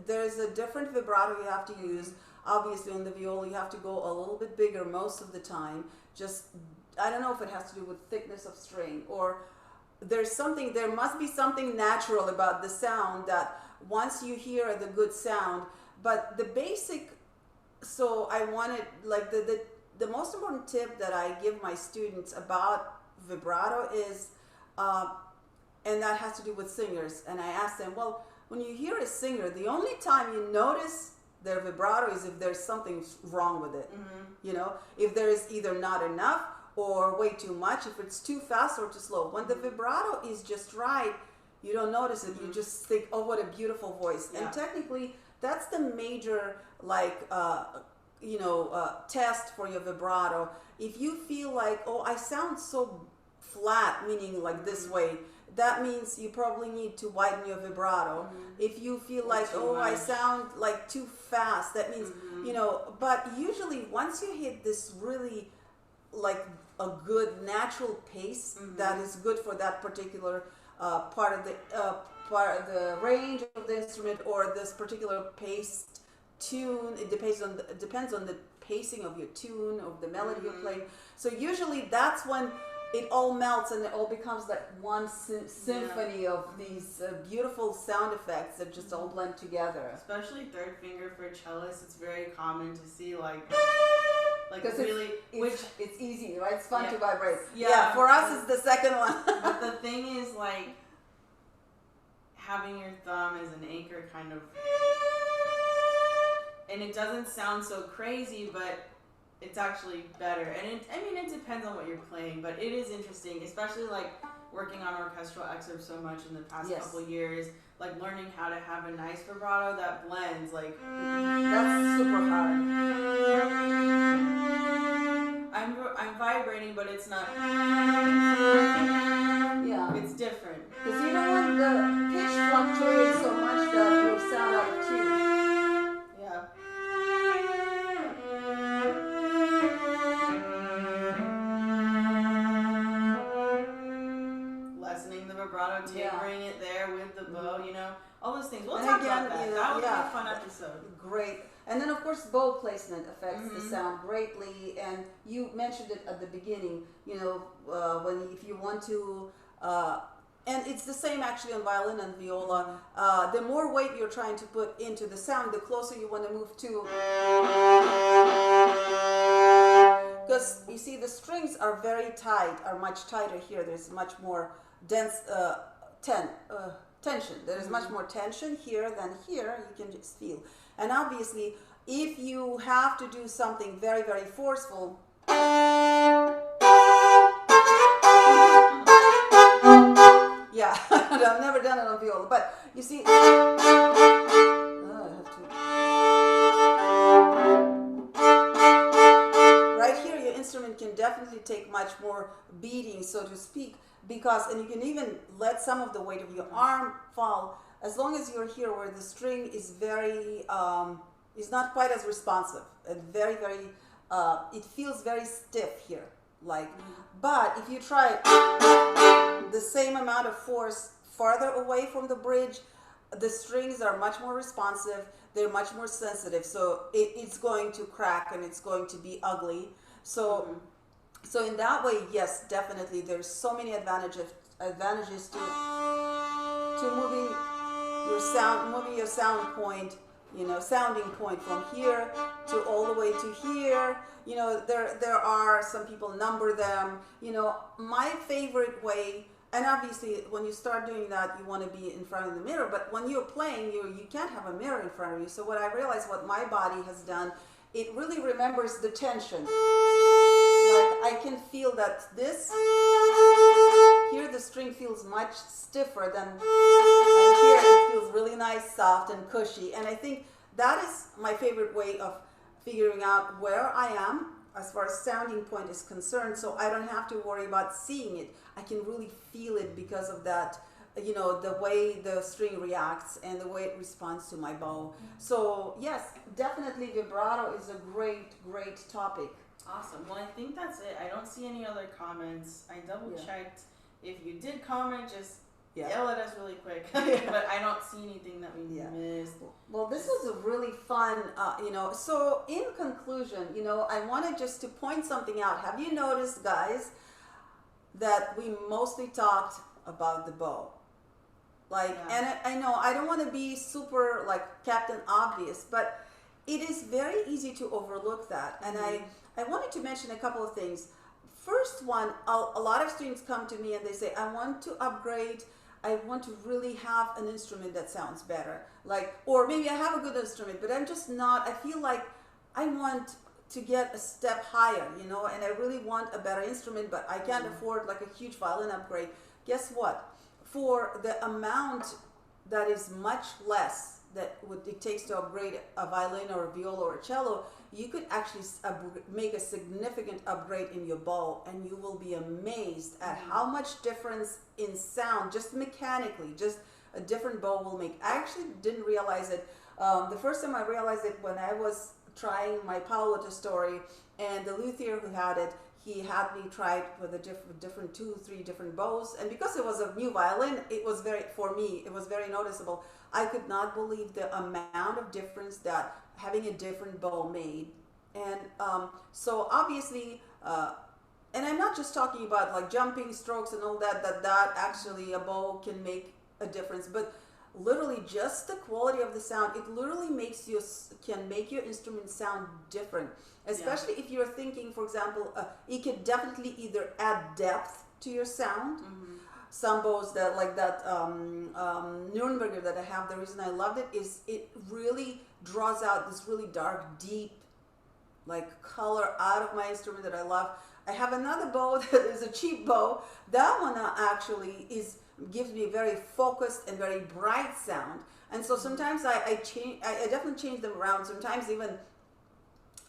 there's a different vibrato you have to use. Obviously, on the viola, you have to go a little bit bigger most of the time. Just, I don't know if it has to do with thickness of string, or there must be something natural about the sound that once you hear the good sound. But the basic, so I wanted, like, the most important tip that I give my students about vibrato is, and that has to do with singers, and I ask them, well, when you hear a singer, the only time you notice their vibrato is if there's something wrong with it. You know, if there is either not enough or way too much, if it's too fast or too slow. When the vibrato is just right, you don't notice it. You just think, oh, what a beautiful voice. And technically, that's the major, like, test for your vibrato. If you feel like, oh, I sound so flat, meaning like this way, that means you probably need to widen your vibrato. If you feel like, oh, I sound like too fast, that means, you know, but usually once you hit this really, like, a good natural pace that is good for that particular part of the range of the instrument, or this particular paced tune, it depends on the pacing of your tune, of the melody you're playing. So usually that's when it all melts and it all becomes like one symphony of these beautiful sound effects that just all blend together. Especially third finger for cellists, it's very common to see like really, it's easy, right? It's fun to vibrate. Yeah, for us it's the second one. But the thing is, like, having your thumb as an anchor, kind of, and it doesn't sound so crazy, but it's actually better. And it depends on what you're playing, but it is interesting, especially like working on orchestral excerpts so much in the past couple years, like learning how to have a nice vibrato that blends, like, that's super hard. I'm vibrating, but it's not. It's different. Because you don't want the pitch fluctuates so much that you sound out of tune. Lessening the vibrato, tapering it there with the bow, you know. those things. We'll And talk again, about that. you know, That would yeah, be a fun episode. great. And then of course bow placement affects the sound greatly. And you mentioned it at the beginning. You know, if you want to. And it's the same actually on violin and viola. The more weight you're trying to put into the sound, the closer you want to move to. Because you see, the strings are very tight, are much tighter here. There's much more dense tension. There's much more tension here than here. You can just feel. And obviously, if you have to do something very, very forceful, yeah, I've never done it on viola, but you see, right here, your instrument can definitely take much more beating, so to speak, because, and you can even let some of the weight of your arm fall, as long as you're here where the string is very, is not quite as responsive, and very, very, it feels very stiff here, like, but if you try the same amount of force farther away from the bridge, the strings are much more responsive, they're much more sensitive, so it's going to crack and it's going to be ugly. So so in that way, yes, definitely there's so many advantages to moving your sound point, you know, sounding point from here to all the way to here. You know, there are some people number them. You know, my favorite way. And obviously, when you start doing that, you want to be in front of the mirror. But when you're playing, you can't have a mirror in front of you. So what I realized, what my body has done, it really remembers the tension. Like I can feel that here the string feels much stiffer than, and here it feels really nice, soft, and cushy. And I think that is my favorite way of figuring out where I am as far as sounding point is concerned, so I don't have to worry about seeing it. I can really feel it because of that, you know, the way the string reacts and the way it responds to my bow. So yes, definitely vibrato is a great, great topic. Awesome. Well, I think that's it. I don't see any other comments. I double checked. If you did comment, just yell at us really quick. But I don't see anything that we missed. Well, this was a really fun, you know, so in conclusion, you know, I wanted just to point something out. Have you noticed, guys, that we mostly talked about the bow? Like, and I know I don't want to be super like Captain Obvious, but it is very easy to overlook that. And I wanted to mention a couple of things. First one, a lot of students come to me and they say, I want to upgrade. I want to really have an instrument that sounds better. Like, or maybe I have a good instrument, but I'm just not, I feel like I want to get a step higher, you know, and I really want a better instrument, but I can't afford like a huge violin upgrade. Guess what? For the amount that is much less that it takes to upgrade a violin or a viola or a cello, you could actually make a significant upgrade in your bow, and you will be amazed at how much difference in sound, just mechanically, just a different bow will make. I actually didn't realize it. The first time I realized it when I was trying my Paolo Testori, and the luthier who had it, he had me try it with a different 2-3 different bows, and because it was a new violin, it was for me, it was very noticeable. I could not believe the amount of difference that having a different bow made. And so obviously, and I'm not just talking about like jumping strokes and all that actually a bow can make a difference, but literally just the quality of the sound, it literally can make your instrument sound different. Especially if you're thinking, for example, it could definitely either add depth to your sound. Some bows that like that Nürnberger that I have, the reason I loved it is it really draws out this really dark, deep like color out of my instrument that I love. I have another bow that is a cheap bow. That one actually gives me a very focused and very bright sound. And so sometimes I definitely change them around. Sometimes even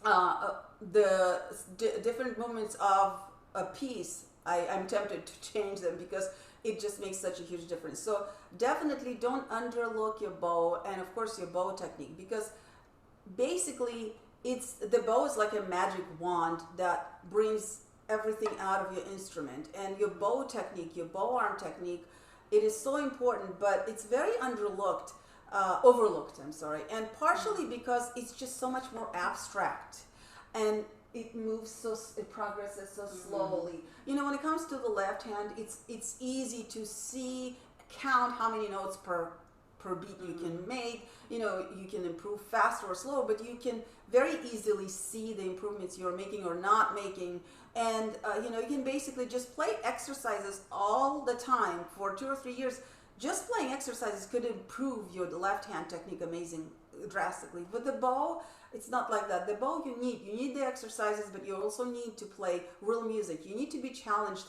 the different movements of a piece, I'm tempted to change them because it just makes such a huge difference. So definitely don't underlook your bow, and of course your bow technique, because basically the bow is like a magic wand that brings everything out of your instrument. And your bow technique, your bow arm technique, it is so important, but it's very underlooked. overlooked, I'm sorry, and partially because it's just so much more abstract, and it progresses so slowly. You know, when it comes to the left hand, it's easy to see, count how many notes per beat you can make. You know, you can improve fast or slow, but you can very easily see the improvements you're making or not making. And you know, you can basically just play exercises all the time for 2 or 3 years. Just playing exercises could improve your left hand technique drastically. With the bow, it's not like that. The bow, you need the exercises, but you also need to play real music. You need to be challenged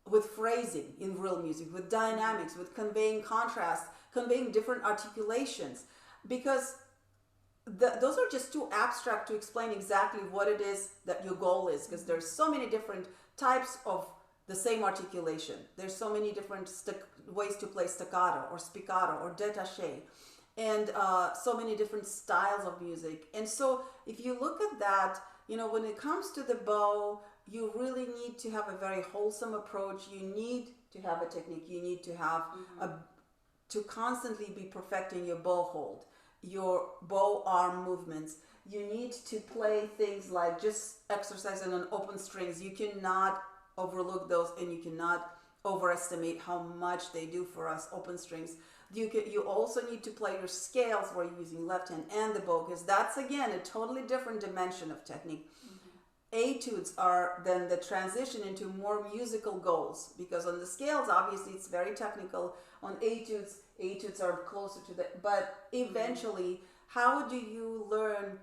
with phrasing in real music, with dynamics, with conveying contrast, conveying different articulations, because those are just too abstract to explain exactly what it is that your goal is, because there's so many different types of the same articulation. There's so many different ways to play staccato or spiccato or détaché, and so many different styles of music. And so if you look at that, you know, when it comes to the bow, you really need to have a very wholesome approach. You need to have a technique. You need to have to constantly be perfecting your bow hold, your bow arm movements. You need to play things like just exercising on open strings. You cannot overlook those, and you cannot overestimate how much they do for us, open strings. You also need to play your scales where you're using left hand and the bow, because that's again a totally different dimension of technique. Etudes are then the transition into more musical goals, because on the scales obviously it's very technical. On etudes are closer to the, but eventually how do you learn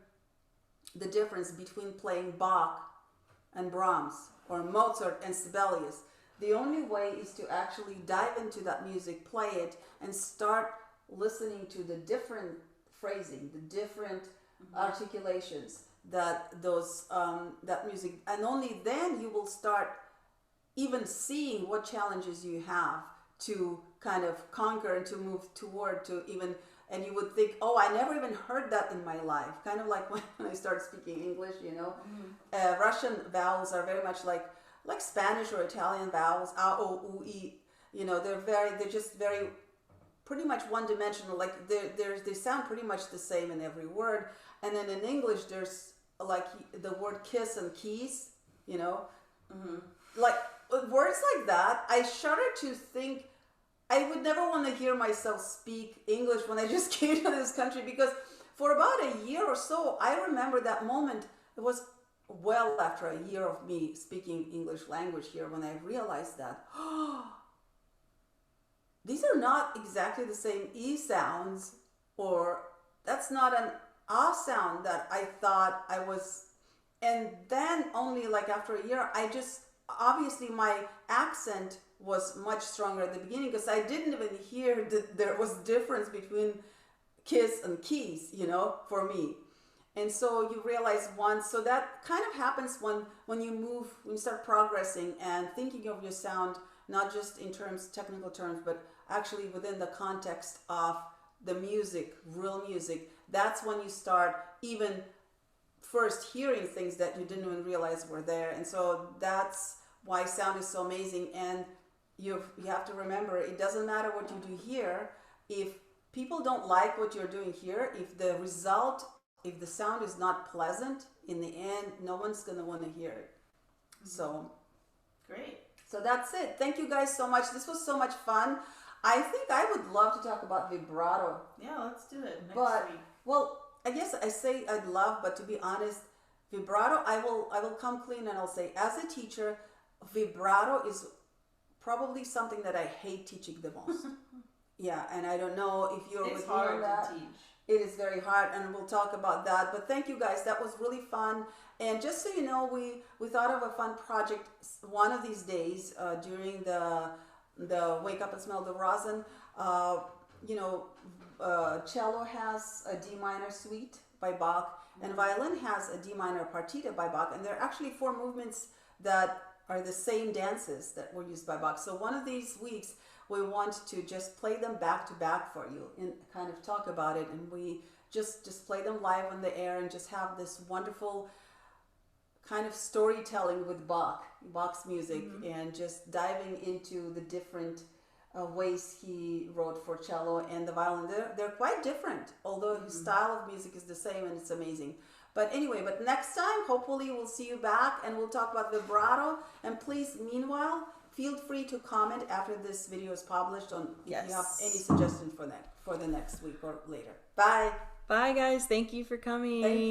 the difference between playing Bach and Brahms or Mozart and Sibelius? The only way is to actually dive into that music, play it, and start listening to the different phrasing, the different articulations that that music, and only then you will start even seeing what challenges you have to kind of conquer and to move toward to even. And you would think, oh, I never even heard that in my life. Kind of like when I started speaking English, you know. Russian vowels are very much like Spanish or Italian vowels, a, o, u, e. You know, they're just very, pretty much one-dimensional. Like they sound pretty much the same in every word. And then in English, there's like the word kiss and keys. You know, like words like that. I shudder to think. I would never want to hear myself speak English when I just came to this country, because for about a year or so, I remember that moment. It was well after a year of me speaking English language here when I realized that, these are not exactly the same E sounds, or that's not an A sound that I thought I was. And then only like after a year, obviously my accent was much stronger at the beginning, because I didn't even hear that there was difference between kiss and keys, you know, for me. And so you realize once, so that kind of happens when you start progressing and thinking of your sound, not just in technical terms, but actually within the context of the music, real music. That's when you start even first hearing things that you didn't even realize were there. And so that's why sound is so amazing. And you have to remember, it doesn't matter what you do here. If people don't like what you're doing here, if the sound is not pleasant, in the end, no one's going to want to hear it. So, great. So that's it. Thank you guys so much. This was so much fun. I think I would love to talk about vibrato. Yeah, let's do it next week. Well, I guess I say I'd love, but to be honest, vibrato, I will come clean and I'll say, as a teacher, vibrato is probably something that I hate teaching the most. Yeah, and I don't know if you're with me on that. It's hard to teach. It is very hard, and we'll talk about that. But thank you guys. That was really fun. And just so you know, we thought of a fun project one of these days during the Wake Up and Smell the Rosin. Cello has a D minor suite by Bach, and violin has a D minor partita by Bach. And there are actually 4 movements that are the same dances that were used by Bach. So one of these weeks, we want to just play them back to back for you and kind of talk about it. And we just play them live on the air and just have this wonderful kind of storytelling with Bach's music, and just diving into the different ways he wrote for cello and the violin. They're quite different, although his style of music is the same, and it's amazing. But anyway, but next time, hopefully we'll see you back and we'll talk about vibrato. And please, meanwhile, feel free to comment after this video is published on if you have any suggestions for the next week or later. Bye. Bye, guys. Thank you for coming.